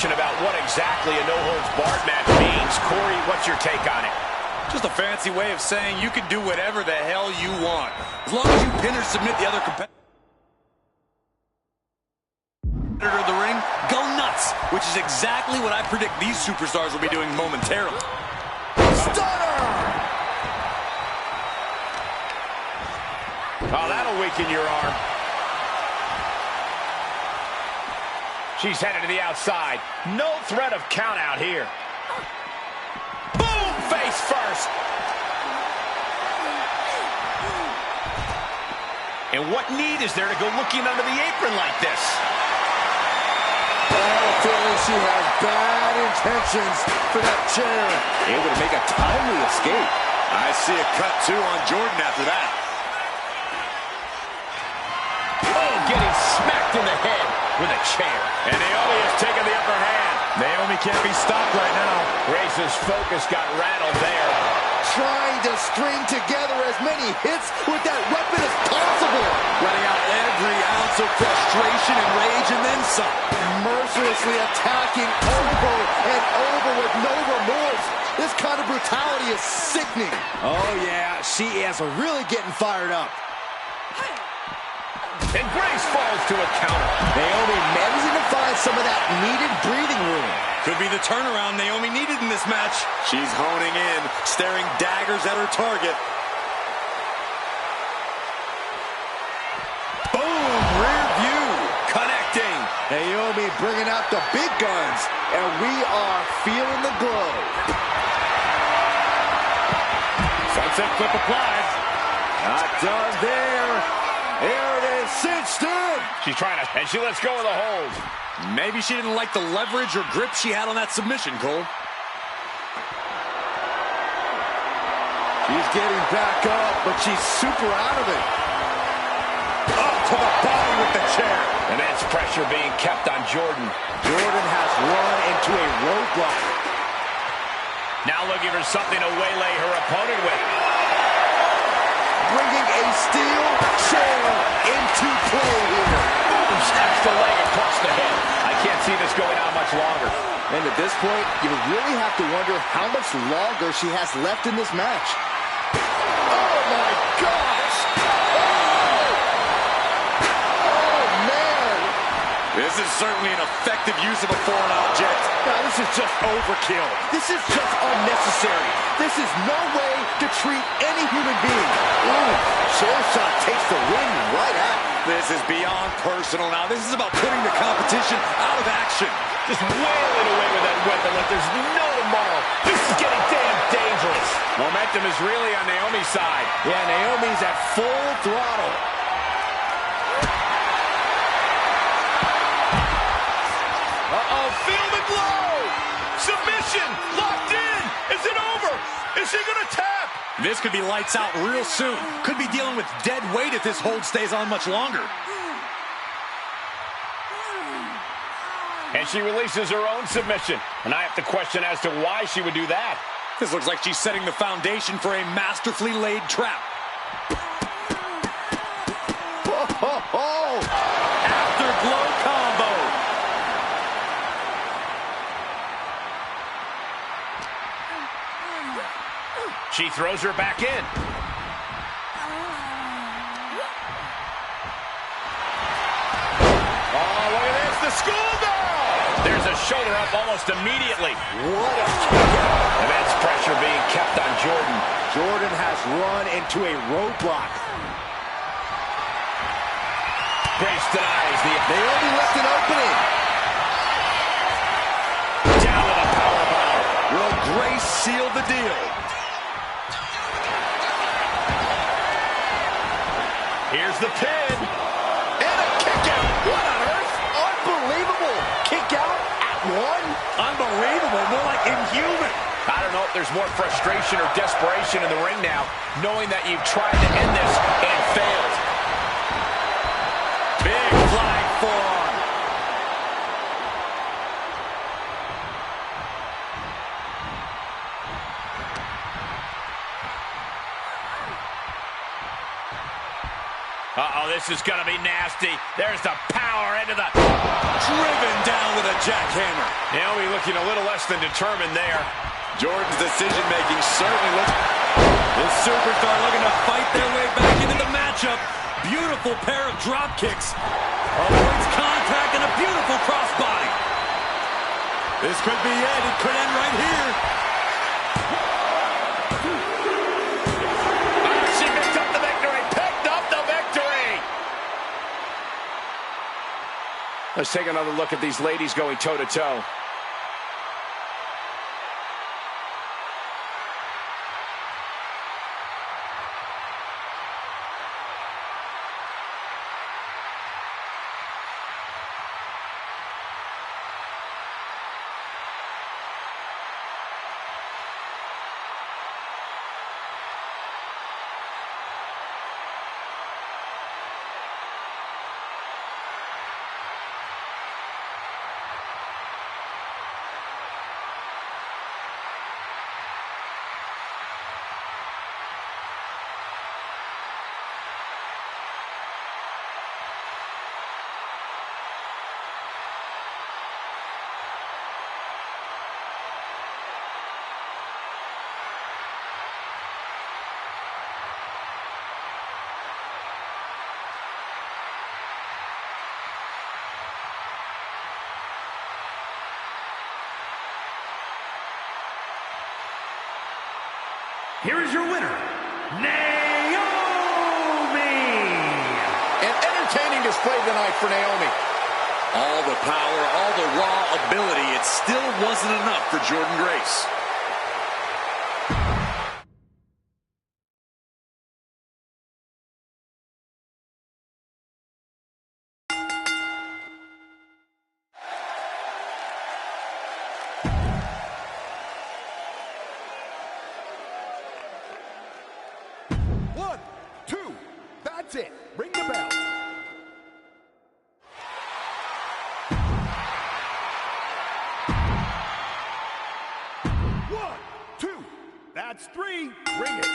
about what exactly a no-holds-barred match means. Corey, what's your take on it? Just a fancy way of saying you can do whatever the hell you want. As long as you pin or submit the other competitor of the ring, go nuts, which is exactly what I predict these superstars will be doing momentarily. Stunner! Oh, that'll weaken your arm. She's headed to the outside. No threat of count out here. Boom! Face first. And what need is there to go looking under the apron like this? I have a feeling she has bad intentions for that chair. Able to make a timely escape. I see a cut, too, on Jordan after that. Oh, getting smacked in the head with a chair. And Naomi has taken the upper hand. Naomi can't be stopped right now. Grace's focus got rattled there. Trying to string together as many hits with that weapon as possible. Letting out every ounce of frustration and rage and then some. Mercilessly attacking over and over with no remorse. This kind of brutality is sickening. Oh, yeah, she is really getting fired up. And Grace falls to a counter. Naomi managing to find some of that needed breathing room. Could be the turnaround Naomi needed in this match. She's honing in, staring daggers at her target. Boom! Rear view. Connecting. Naomi bringing out the big guns, and we are feeling the glow. Sunset flip applied. Not done there. There it is, cinched in. She's trying to, and she lets go of the hold. Maybe she didn't like the leverage or grip she had on that submission, Cole. She's getting back up, but she's super out of it. Up to the body with the chair. Immense pressure being kept on Jordan. Jordan has run into a roadblock. Now looking for something to waylay her opponent with. Bringing a steel chair into play here. Snaps the leg across the head. I can't see this going on much longer. And at this point, you really have to wonder how much longer she has left in this match. Oh my gosh! Oh man! This is certainly an effective use of a foreign object. Now this is just overkill. This is just unnecessary. This is no way to treat any human being. Ooh, chair shot takes the wind right out. This is beyond personal now. This is about putting the competition out of action. Just wailing away with that weapon like there's no tomorrow. This is getting damn dangerous. Momentum is really on Naomi's side. Yeah, Naomi's at full throttle. Uh-oh, feel the glow! Submission! Locked in! Is it over? Is she gonna tap? This could be lights out real soon. Could be dealing with dead weight if this hold stays on much longer. And she releases her own submission. And I have to question as to why she would do that. This looks like she's setting the foundation for a masterfully laid trap. Afterglow combo. She throws her back in. Oh, look at this, the schoolgirl! There's a shoulder up almost immediately. What a kick out. Immense pressure being kept on Jordan. Jordan has run into a roadblock. Grace denies the... Naomi left an opening. Down with a powerbomb. Will Grace seal the deal? Here's the pin. And a kick out. What on earth? Unbelievable. Kick out at one. Unbelievable, more like inhuman. I don't know if there's more frustration or desperation in the ring now, knowing that you've tried to end this and failed. Big flying forearm. Uh-oh, this is going to be nasty. There's the power. power into the... Driven down with a jackhammer. Naomi looking a little less than determined there. Jordan's decision-making certainly looks... This superstar looking to fight their way back into the matchup. Beautiful pair of drop kicks. Avoids contact and a beautiful crossbody. This could be it. It could end right here. She picked up the victory. Picked up the victory. Let's take another look at these ladies going toe-to-toe. Here is your winner, Naomi! An entertaining display tonight for Naomi. All the power, all the raw ability, it still wasn't enough for Jordynne Grace. One, two, that's it. Ring the bell. One, two, that's three. Ring it.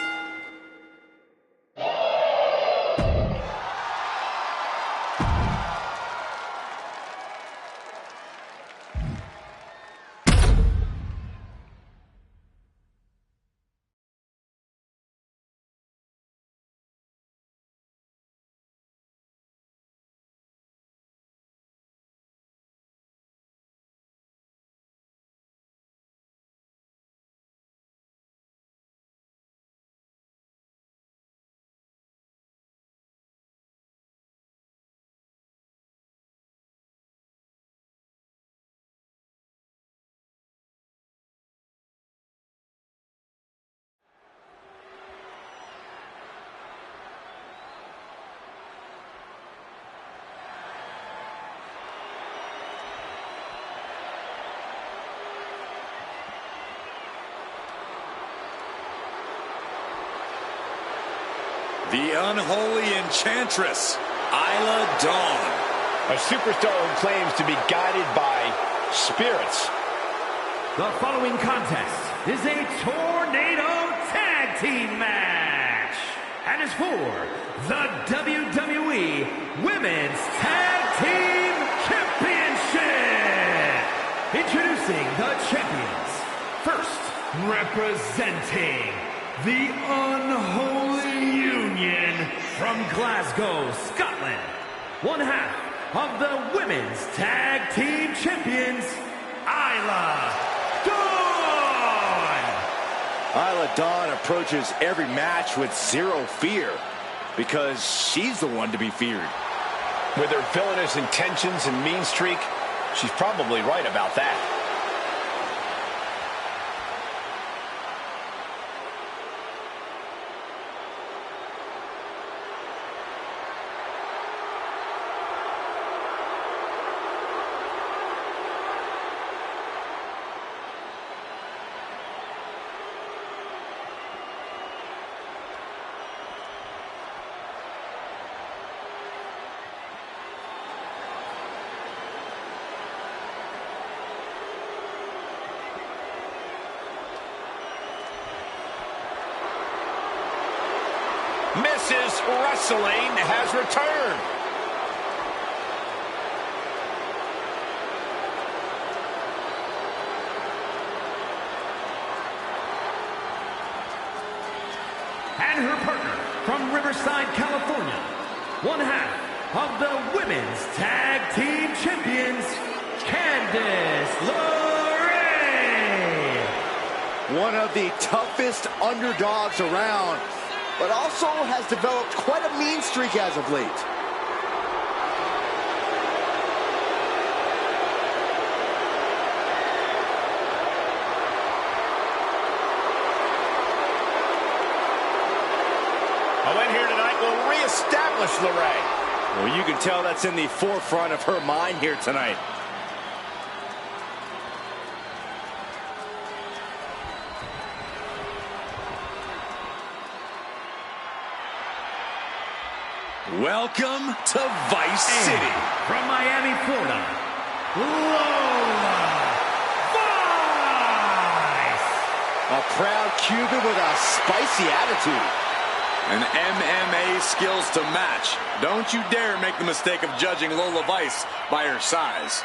The unholy enchantress, Isla Dawn. A superstar who claims to be guided by spirits. The following contest is a tornado tag team match and is for the WWE Women's Tag Team Championship. Introducing the champions. First, representing the Unholy Union from Glasgow, Scotland. One half of the Women's Tag Team Champions, Isla Dawn. Isla Dawn approaches every match with zero fear because she's the one to be feared. With her villainous intentions and mean streak, she's probably right about that. Mrs. Wrestling has returned. and her partner from Riverside, California, one half of the Women's Tag Team Champions, Candice LeRae. One of the toughest underdogs around, but also has developed quite a mean streak as of late. A win here tonight will reestablish LeRae. Well, you can tell that's in the forefront of her mind here tonight. Welcome to Vice City. From Miami, Florida, Lola Vice. A proud Cuban with a spicy attitude. And MMA skills to match. Don't you dare make the mistake of judging Lola Vice by her size.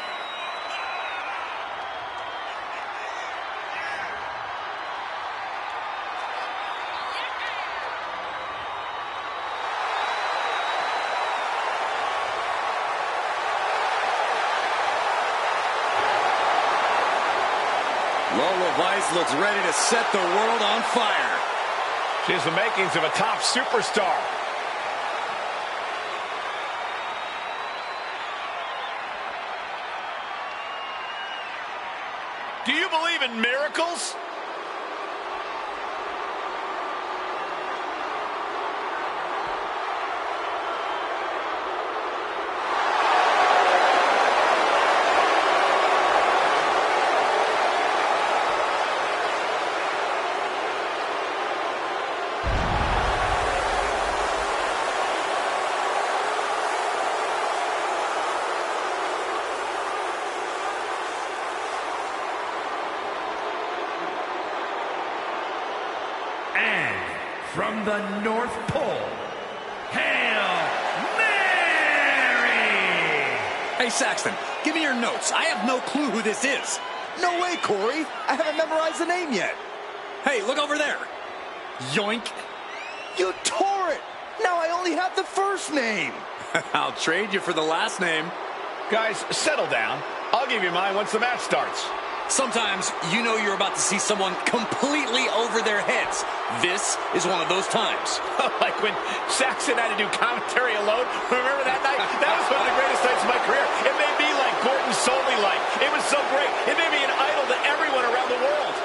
Lola Vice looks ready to set the world on fire. She has the makings of a top superstar. Do you believe in miracles? And from the North Pole, Hail Mary! Hey, Saxton, give me your notes. I have no clue who this is. No way, Corey. I haven't memorized the name yet. Hey, look over there. Yoink. You tore it. Now I only have the first name. I'll trade you for the last name. Guys, settle down. I'll give you mine once the match starts. Sometimes you know you're about to see someone completely over their heads. This is one of those times. Like when Saxon had to do commentary alone. Remember that night? That was one of the greatest nights of my career. It made me like Gordon Soley-like. It was so great. It made me an idol to everyone around the world.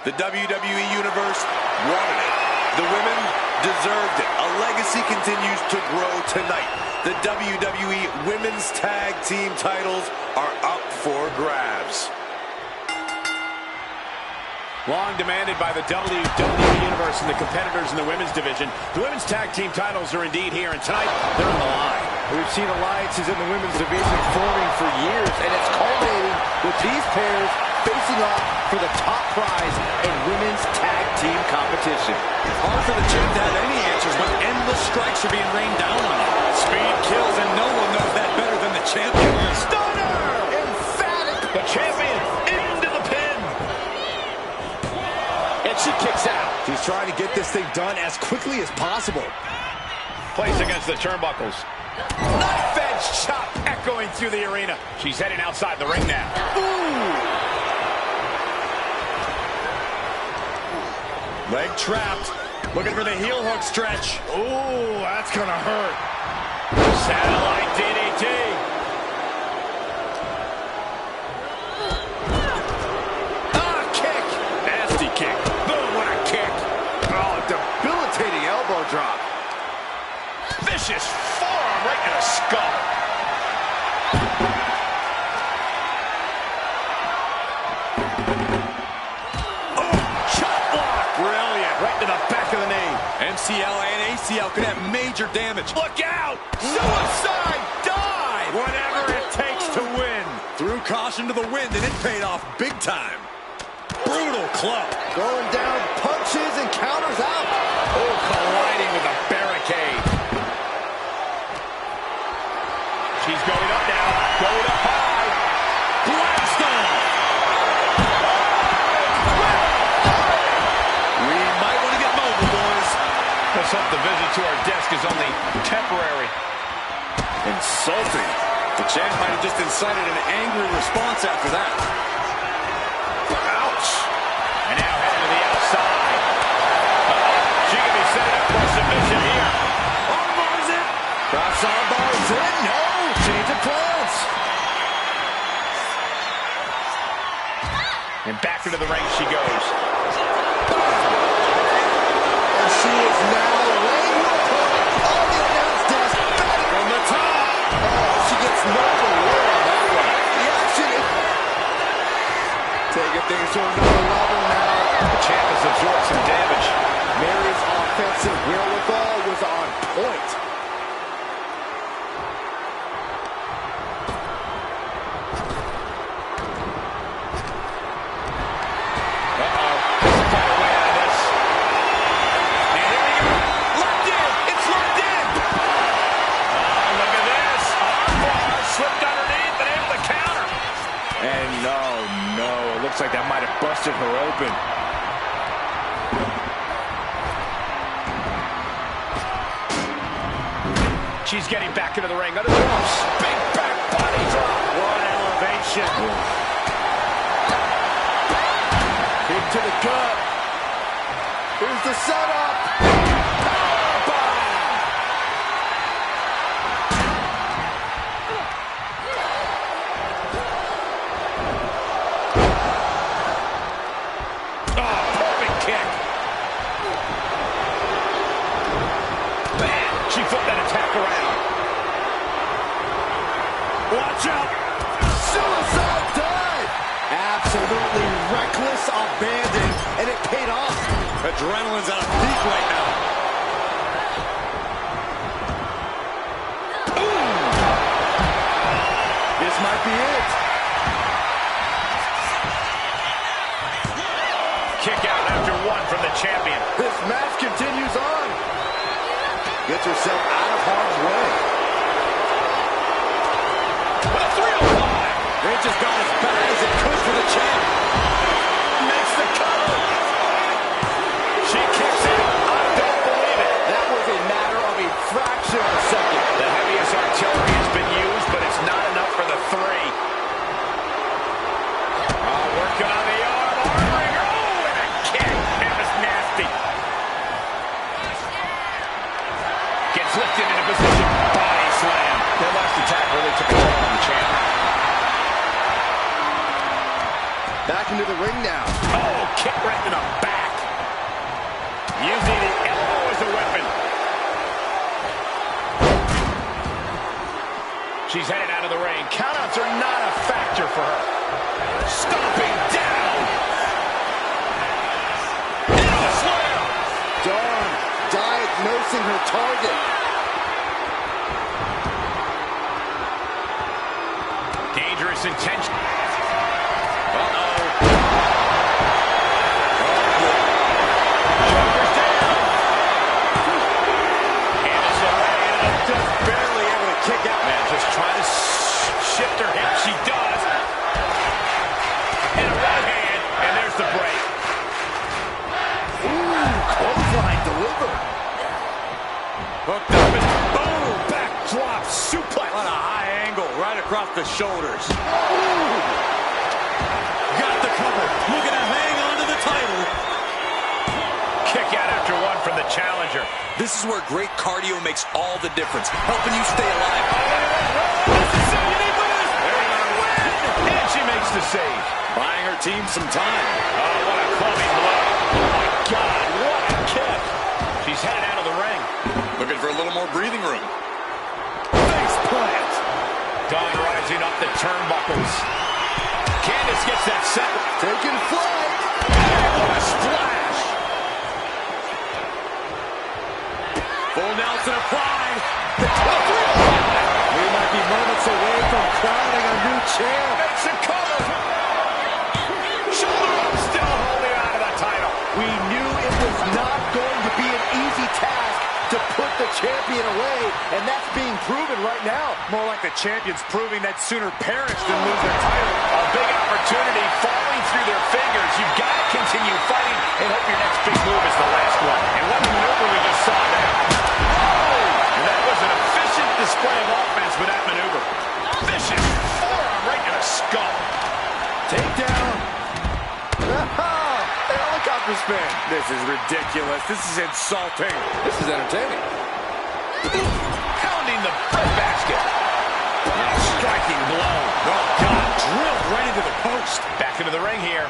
The WWE Universe wanted it. The women deserved it. A legacy continues to grow tonight. The WWE Women's Tag Team titles are up for grabs. Long demanded by the WWE Universe and the competitors in the women's division, the women's tag team titles are indeed here, and tonight they're on the line. We've seen alliances in the women's division forming for years, and it's culminating with these pairs facing off for the top prize in women's tag team competition. Hard for the champ to have any answers when endless strikes are being rained down on him. Speed kills, and no one knows that better than the champion. Stunner! Emphatic! The champion into the pin! And she kicks out. She's trying to get this thing done as quickly as possible. Placed against the turnbuckles. Knife edge chop echoing through the arena. She's heading outside the ring now. Ooh! Leg trapped. Looking for the heel hook stretch. Ooh, that's gonna hurt. Satellite DDT. Kick. Nasty kick. Boom, what a kick. Oh, debilitating elbow drop. Vicious forearm right in the skull. Right to the back of the knee. MCL and ACL could have major damage. Look out! Suicide dive! Whatever it takes to win. Threw caution to the wind, and it paid off big time. Brutal club. Going down She's going up now. Going up high. Blast off. We might want to get mobile, boys. Let's hope the visit to our desk is only temporary. Insulting. The champ might have just incited an angry response after that. Ouch. And now heading to the outside. She can be set up for submission here. Armbars it. Cross armbars in. No. Change of plans. And back into the ring she goes. And she is now laying her opponent on the announce desk. Back from the top. Oh, she gets no reward on that one. The action is taking things to another level now. The champ has absorbed some damage. Mary's offensive wherewithal was on point. Looks like that might have busted her open. She's getting back into the ring. Under the ropes. Big back body drop. What elevation. Kick to the gut. Here's the setup. She flipped that attack around. Watch out! Suicide dive! Absolutely reckless abandon, and it paid off. Adrenaline's at a peak right now. Ooh. This might be it. Kick out after one from the champion. This match continues on. Gets herself out of harm's way. What a 305! It just got as bad as it could for the champ. Makes the cover. She kicks out. I don't believe it. That was a matter of a fraction of a second. The heaviest artillery has been used, but it's not enough for the three. Working on the arm. Armbringer. Oh, and a kick. That was nasty. Gets lifted into position. Body slam. That last attack really took a toll on the champ. Back into the ring now. Oh, kick right to the back. Using the elbow as a weapon. She's headed out of the ring. Countouts are not a factor for her. Stomping down. Into the slam. Dawn diagnosing her target. Dangerous intention. Trying to shift her hip. She does. And a right hand. And there's the break. Ooh, clothesline delivered. Hooked up and boom. Backdrop suplex. On a high angle right across the shoulders. Ooh. Got the cover. Looking to hang on to the title. Kick out after one from the challenger. This is where great cardio makes all the difference, helping you stay alive. And she makes the save. Buying her team some time. Oh, what a clubbing blow. Oh, my God, what a kick. She's headed out of the ring. Looking for a little more breathing room. Face plant. Dawn rising up the turnbuckles. Candice gets that set. Taking flight. And what a splash. Full Nelson applied. We might be moments away from crowning a new champ. Makes a cover. Shoulder up, still holding on to the title. We knew it was not going to be an easy task to put the champion away, and that's being proven right now. More like the champions proving that sooner perish than lose their title. A big opportunity falling through their fingers. You've got to continue fighting and hope your next big move is the last one. And what a maneuver we just saw there. And that was an efficient display of offense with that maneuver. Vicious forearm right to the skull. Takedown. Helicopter spin. This is ridiculous. This is insulting. This is entertaining. Pounding the breadbasket. Striking blow. Oh, God, drilled right into the post. Back into the ring here.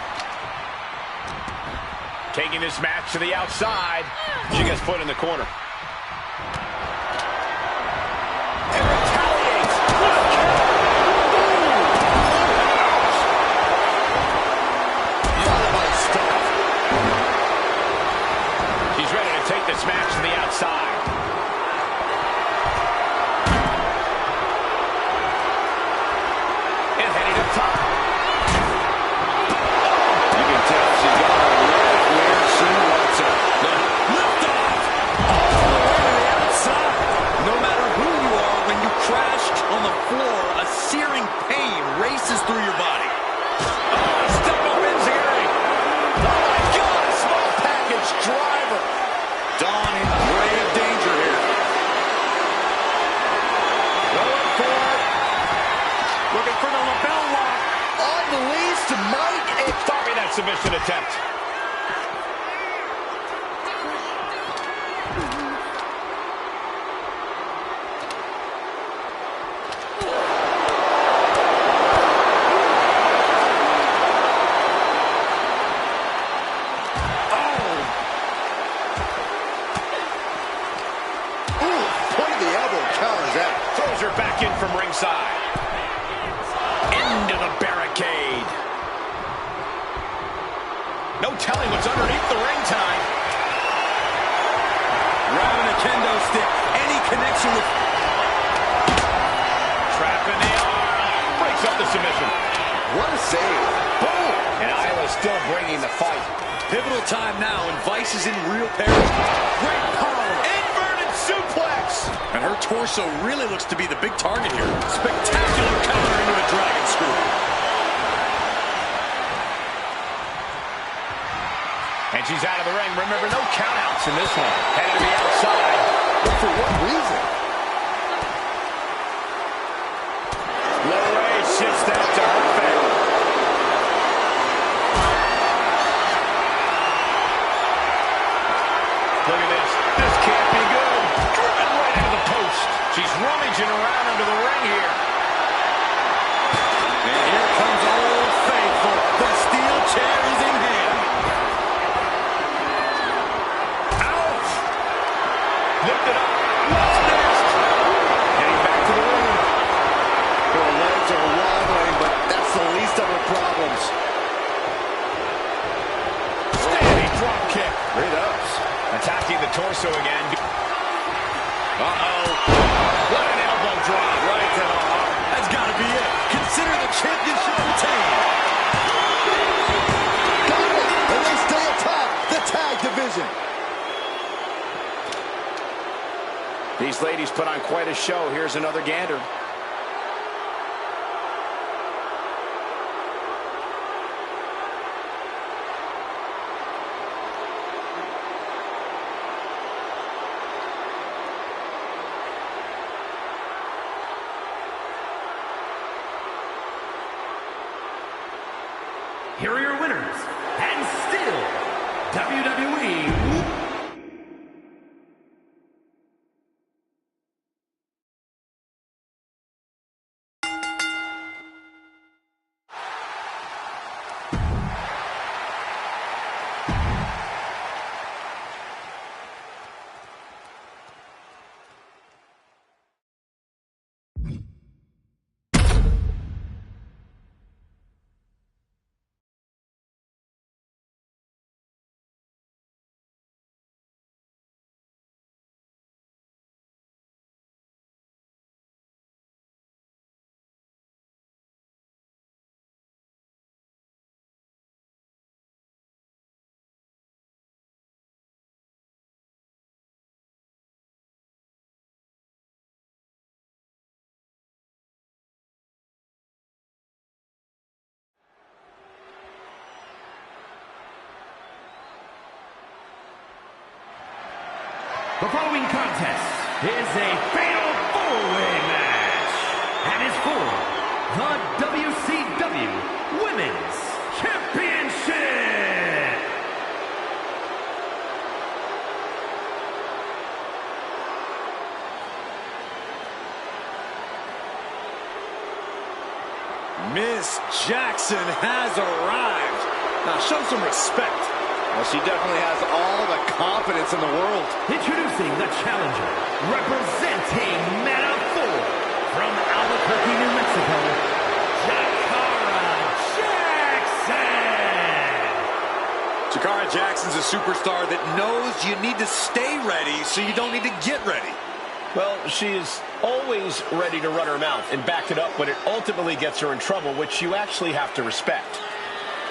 Taking this match to the outside. She gets put in the corner. And retaliates. She's ready to take this match to the outside. And heading up top. You can tell she's got her right where she wants her. Lift off. All the way to the outside. No matter who you are, when you crash on the floor, a searing pain races through your body. Step up Enziguri. Oh my God, a small package driver. Dawn in grave danger here. Going for it. Looking for the lapel lock. Unleashed might. Stopping that submission attempt. Point of the elbow counters that. Throws her back in from ringside. Into the barricade. No telling what's underneath the ring tonight. Grabbing a kendo stick. Any connection with... Trap in the arm. Breaks up the submission. What a save. Boom. And Isla's still bringing the fight. Pivotal time now, and Vice is in real peril. Great power. Inverted suplex. And her torso really looks to be the big target here. Spectacular counter into a dragon screw. And she's out of the ring. Remember, no countouts in this one. Headed to the outside. But for what reason? Ray shifts that to her favor. Look at this. This can't be good. Driven right into the post. She's rummaging around under the ring here. And here comes Old Faithful. The steel chair is in hand. Ouch! Lifted up. What's next? Getting back to the ring. Her legs are wobbling, but that's the least of her problems. Standing drop kick. Great ups. Attacking the torso again. Uh-oh. What an elbow drop. Right to the heart. That's got to be it. Consider the championship retained. Got it. And they stay atop the tag division. These ladies put on quite a show. Here's another gander. Here are your winners, and still WWE The following contest is a fatal four-way match and is for the WCW Women's Championship. Miss Jackson has arrived. Now show some respect. Well, she definitely has all the confidence in the world. Introducing the challenger, representing Megaverse from Albuquerque, New Mexico, Jackson. Jakara Jackson's a superstar that knows you need to stay ready so you don't need to get ready. Well, she is always ready to run her mouth and back it up when it ultimately gets her in trouble, which you actually have to respect.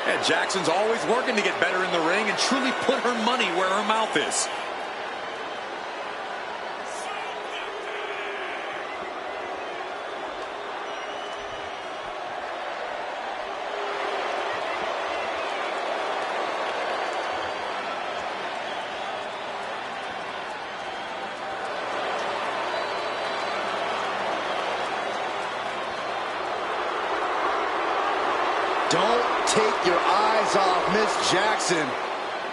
Yeah, Jackson's always working to get better in the ring and truly put her money where her mouth is. Don't take your eyes off Miss Jackson.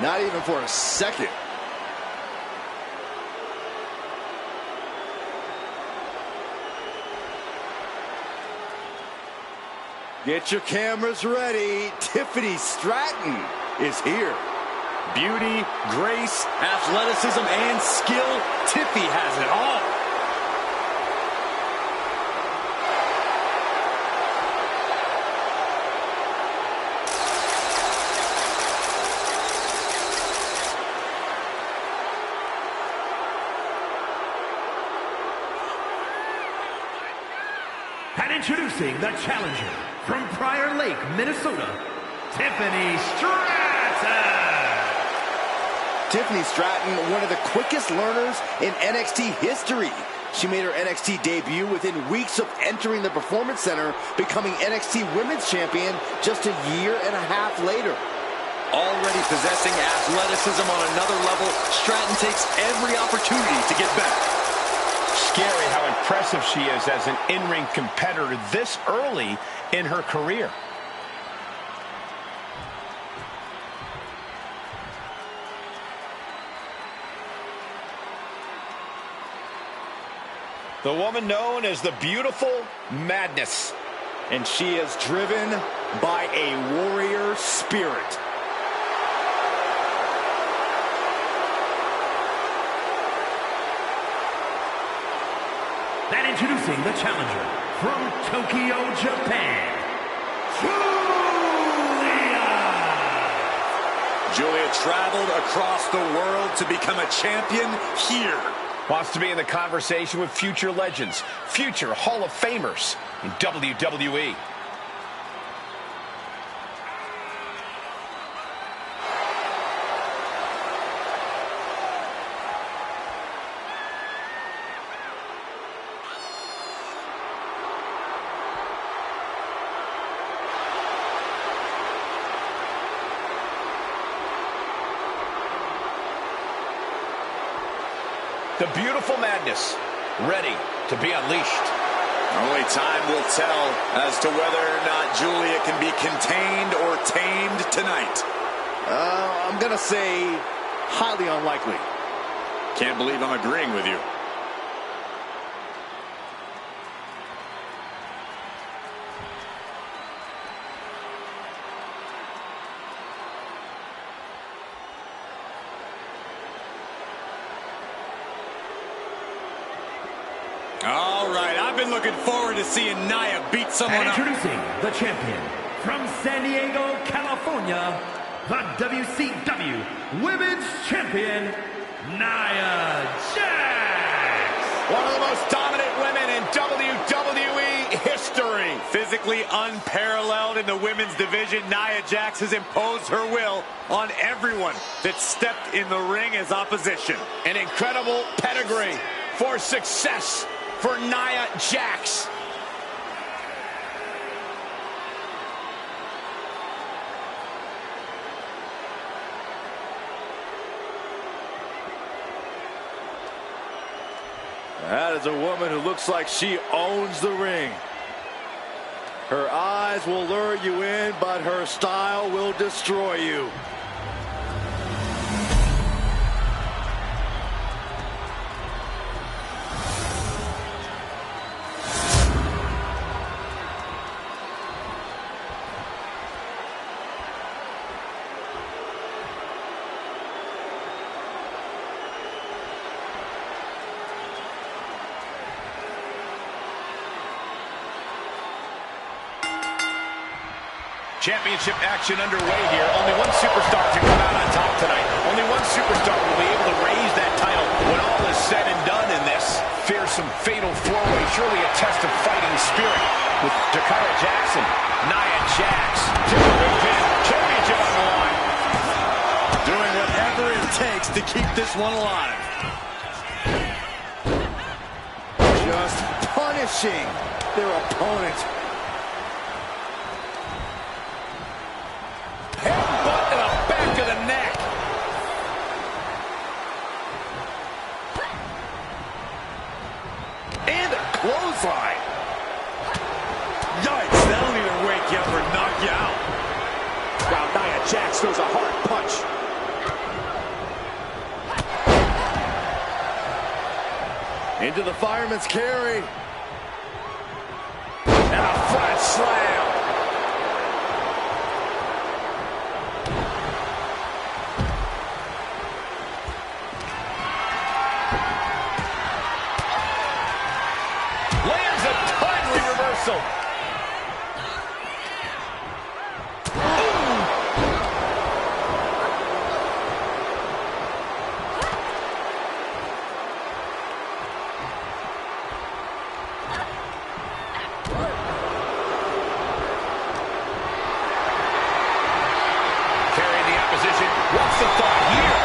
Not even for a second. Get your cameras ready. Tiffany Stratton is here. Beauty, grace, athleticism, and skill. Tiffy has it all. And introducing the challenger from Prior Lake, Minnesota, Tiffany Stratton. Tiffany Stratton, one of the quickest learners in NXT history. She made her NXT debut within weeks of entering the Performance Center, becoming NXT Women's Champion just a year and a half later. Already possessing athleticism on another level, Stratton takes every opportunity to get better. Scary how impressive she is as an in-ring competitor this early in her career. The woman known as the Beautiful Madness. And she is driven by a warrior spirit. And introducing the challenger from Tokyo, Japan, Julia traveled across the world to become a champion here. Wants to be in the conversation with future legends, future Hall of Famers in WWE. The Beautiful Madness, ready to be unleashed. Only time will tell as to whether or not Julia can be contained or tamed tonight. I'm going to say highly unlikely. Can't believe I'm agreeing with you. All right, I've been looking forward to seeing Nia beat someone up. Introducing the champion from San Diego, California, the WCW Women's Champion, Nia Jax. One of the most dominant women in WWE history. Physically unparalleled in the women's division, Nia Jax has imposed her will on everyone that stepped in the ring as opposition. An incredible pedigree for success for Nia Jax. That is a woman who looks like she owns the ring. Her eyes will lure you in, but her style will destroy you. Championship action underway here. Only one superstar can come out on top tonight. Only one superstar will be able to raise that title when all is said and done in this fearsome, fatal four-way. Surely a test of fighting spirit with Dakota Jackson, Nia Jax, championship on the line. Doing whatever it takes to keep this one alive. Just punishing their opponent. Headbutt to the back of the neck. And a clothesline. Yikes, that'll either wake you up or knock you out. Wow, Nia Jax throws a hard punch. Into the fireman's carry. And a front slam. Lands a timely reversal. Carrying the opposition. What's the thought here?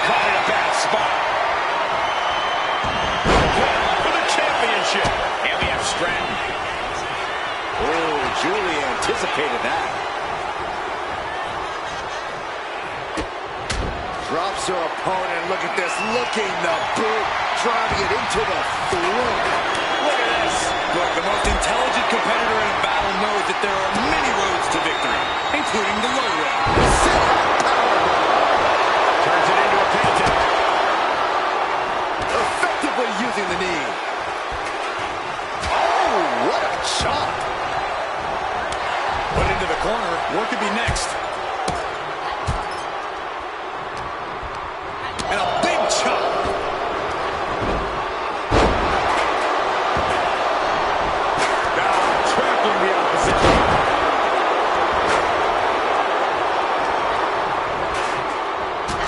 Caught in a bad spot. For the championship. And we have Stratton. Oh, Julie anticipated that. Drops her opponent. Look at this. Looking the boot. Driving it into the throat. Look at this. Look, the most intelligent competitor in a battle knows that there are many roads to victory, including the low road. Turns it into a pin attempt. Effectively using the knee. Oh, what a chop. Put into the corner. What could be next? And a big chop. Trampling the opposition.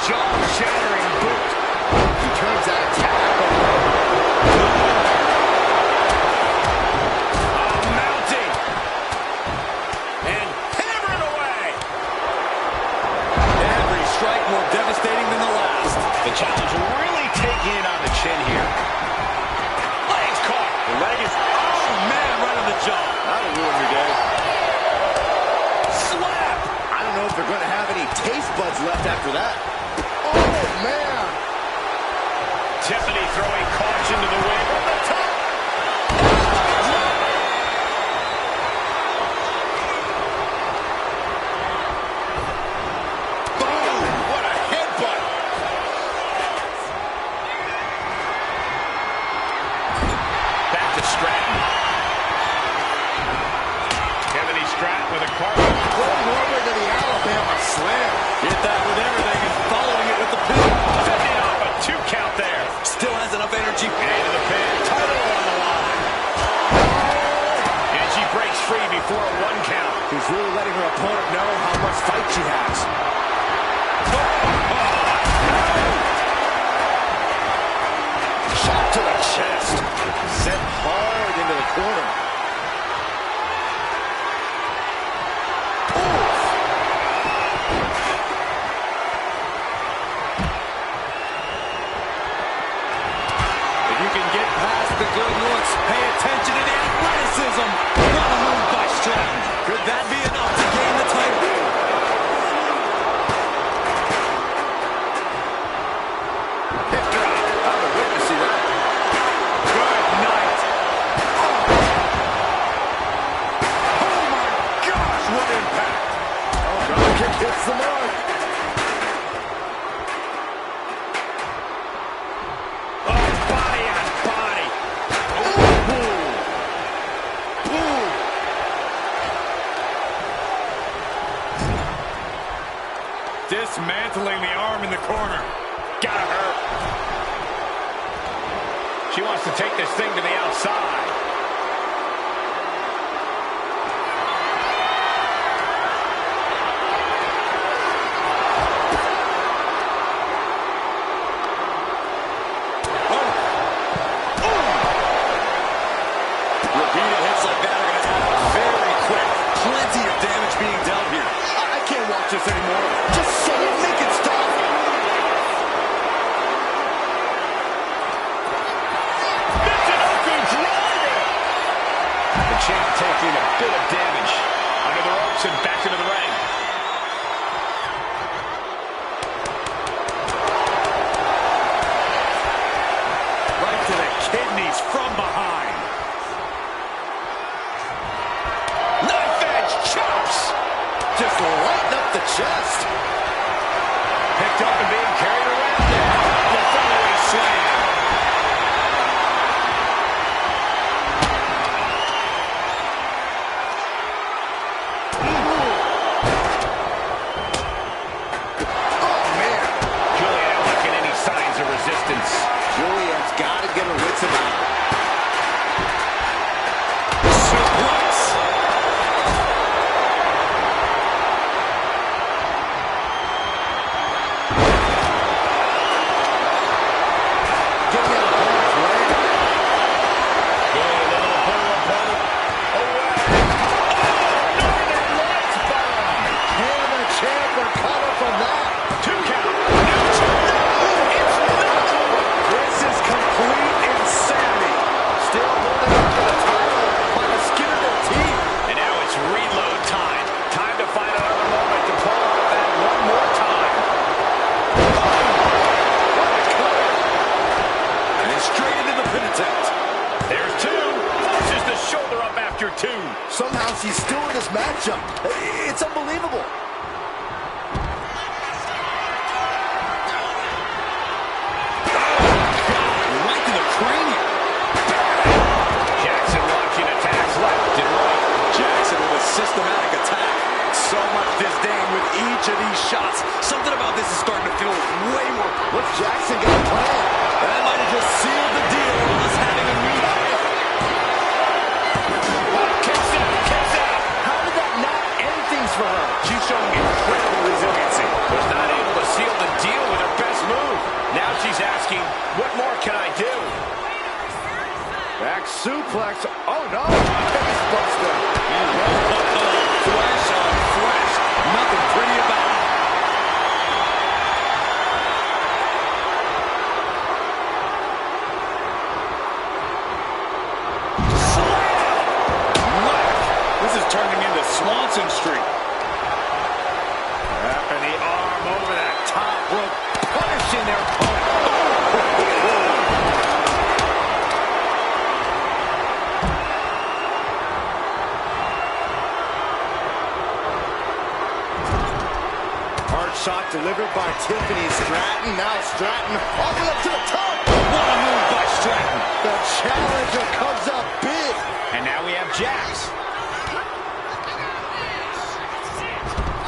Jaw-shattering boot. He turns that attack. Mounting. And hammering away. Every strike more devastating than the last. The challenge really taking it on the chin here. Legs caught. The leg is, oh man, right on the jaw. That'll ruin your day. Slap. I don't know if they're going to have any taste buds left after that. Oh, man. Tiffany throwing caution to the wind. From the top. Boom. What a headbutt. Back to Stratton. Tiffany Stratton with a carpet. Going over to the Alabama slam. Hit that with everything and following it with the pin. Fending off a 2 count there. Still has enough energy. And into the pin. hits the mark. Oh, body on body. Ooh. Dismantling the arm in the corner. Gotta hurt. She wants to take this thing to the outside. Repeated hits like that are going to add up very quick. Plenty of damage being dealt here. I can't watch this anymore. Just say it, make it stop. The champ taking a bit of damage. Under the ropes and back into the ring. Right to the kidneys from behind. Knife edge chops. Just lighten up the chest. Picked up and being carried around there. The following slam. Juliet's got to get her wits about her. Suplex. Getting out of harm's way. Good little pull opponent away. Oh, Northern Lights bomb. Can the champ recover from that? 2 count. It's not over. This is complete insanity. Still holding on to the title by the skin of their teeth. And now it's reload time. Time to find another moment to pull off that one more time. What a cover. And then straight into the pin attempt. There's 2. Forces the shoulder up after 2. Somehow she's still in this matchup. It's unbelievable. Right to the cranium. Jackson launching attacks left and right. Jackson with a systematic attack. So much disdain with each of these shots. Something about this is starting to feel way more. What's Jackson got planned? That might have just sealed the deal with us having a meeting. Kicks out. How did that not end things for her? She's showing incredible resiliency. Was not able to seal the deal with her best move. Now she's asking, what more can I do? Back suplex. Oh no! Face buster. Flesh on flesh. Nothing pretty about it. This is turning into Swanson Street. Wrapping the arm over that top rope, punishing their opponent. Hard shot delivered by Tiffany Stratton. Now Stratton all the way up to the top. What a move by Stratton. The challenger comes up big. And now we have Jax.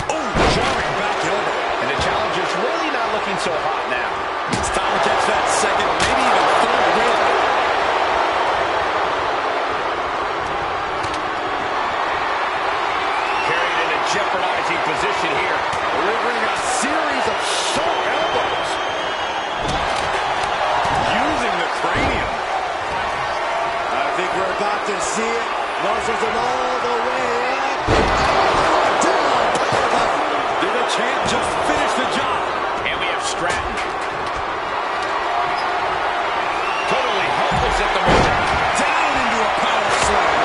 Oh, jarring back elbow. And the challenger's really not looking so hot now. It's time to catch that second or maybe even third win. Carried in a jeopardizing position here. Delivering a series of sharp elbows. Using the cranium. I think we're about to see it. Muscles him all the way up. Oh, down. Powerbomb. Did the champ just finish the job? And we have Stratton. Totally helpless at the moment. Down into a power slam.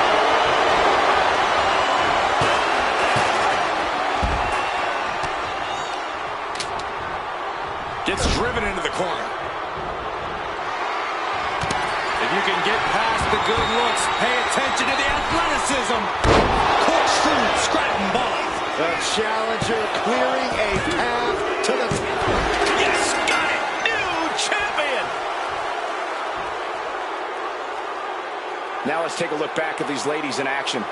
Gets driven into the corner. If you can get past the good looks, pay attention to the athleticism. Corkscrew Stratton bomb. The challenger clearing a path to the top. Yes, got it! New champion! Now let's take a look back at these ladies in action.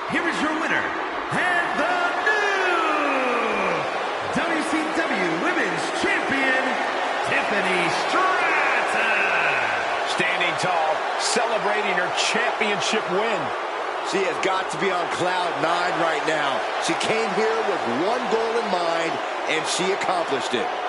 Here is your winner, and the new WCW Women's Champion, Tiffany Stratton. Standing tall, celebrating her championship win. She has got to be on cloud 9 right now. She came here with one goal in mind, and she accomplished it.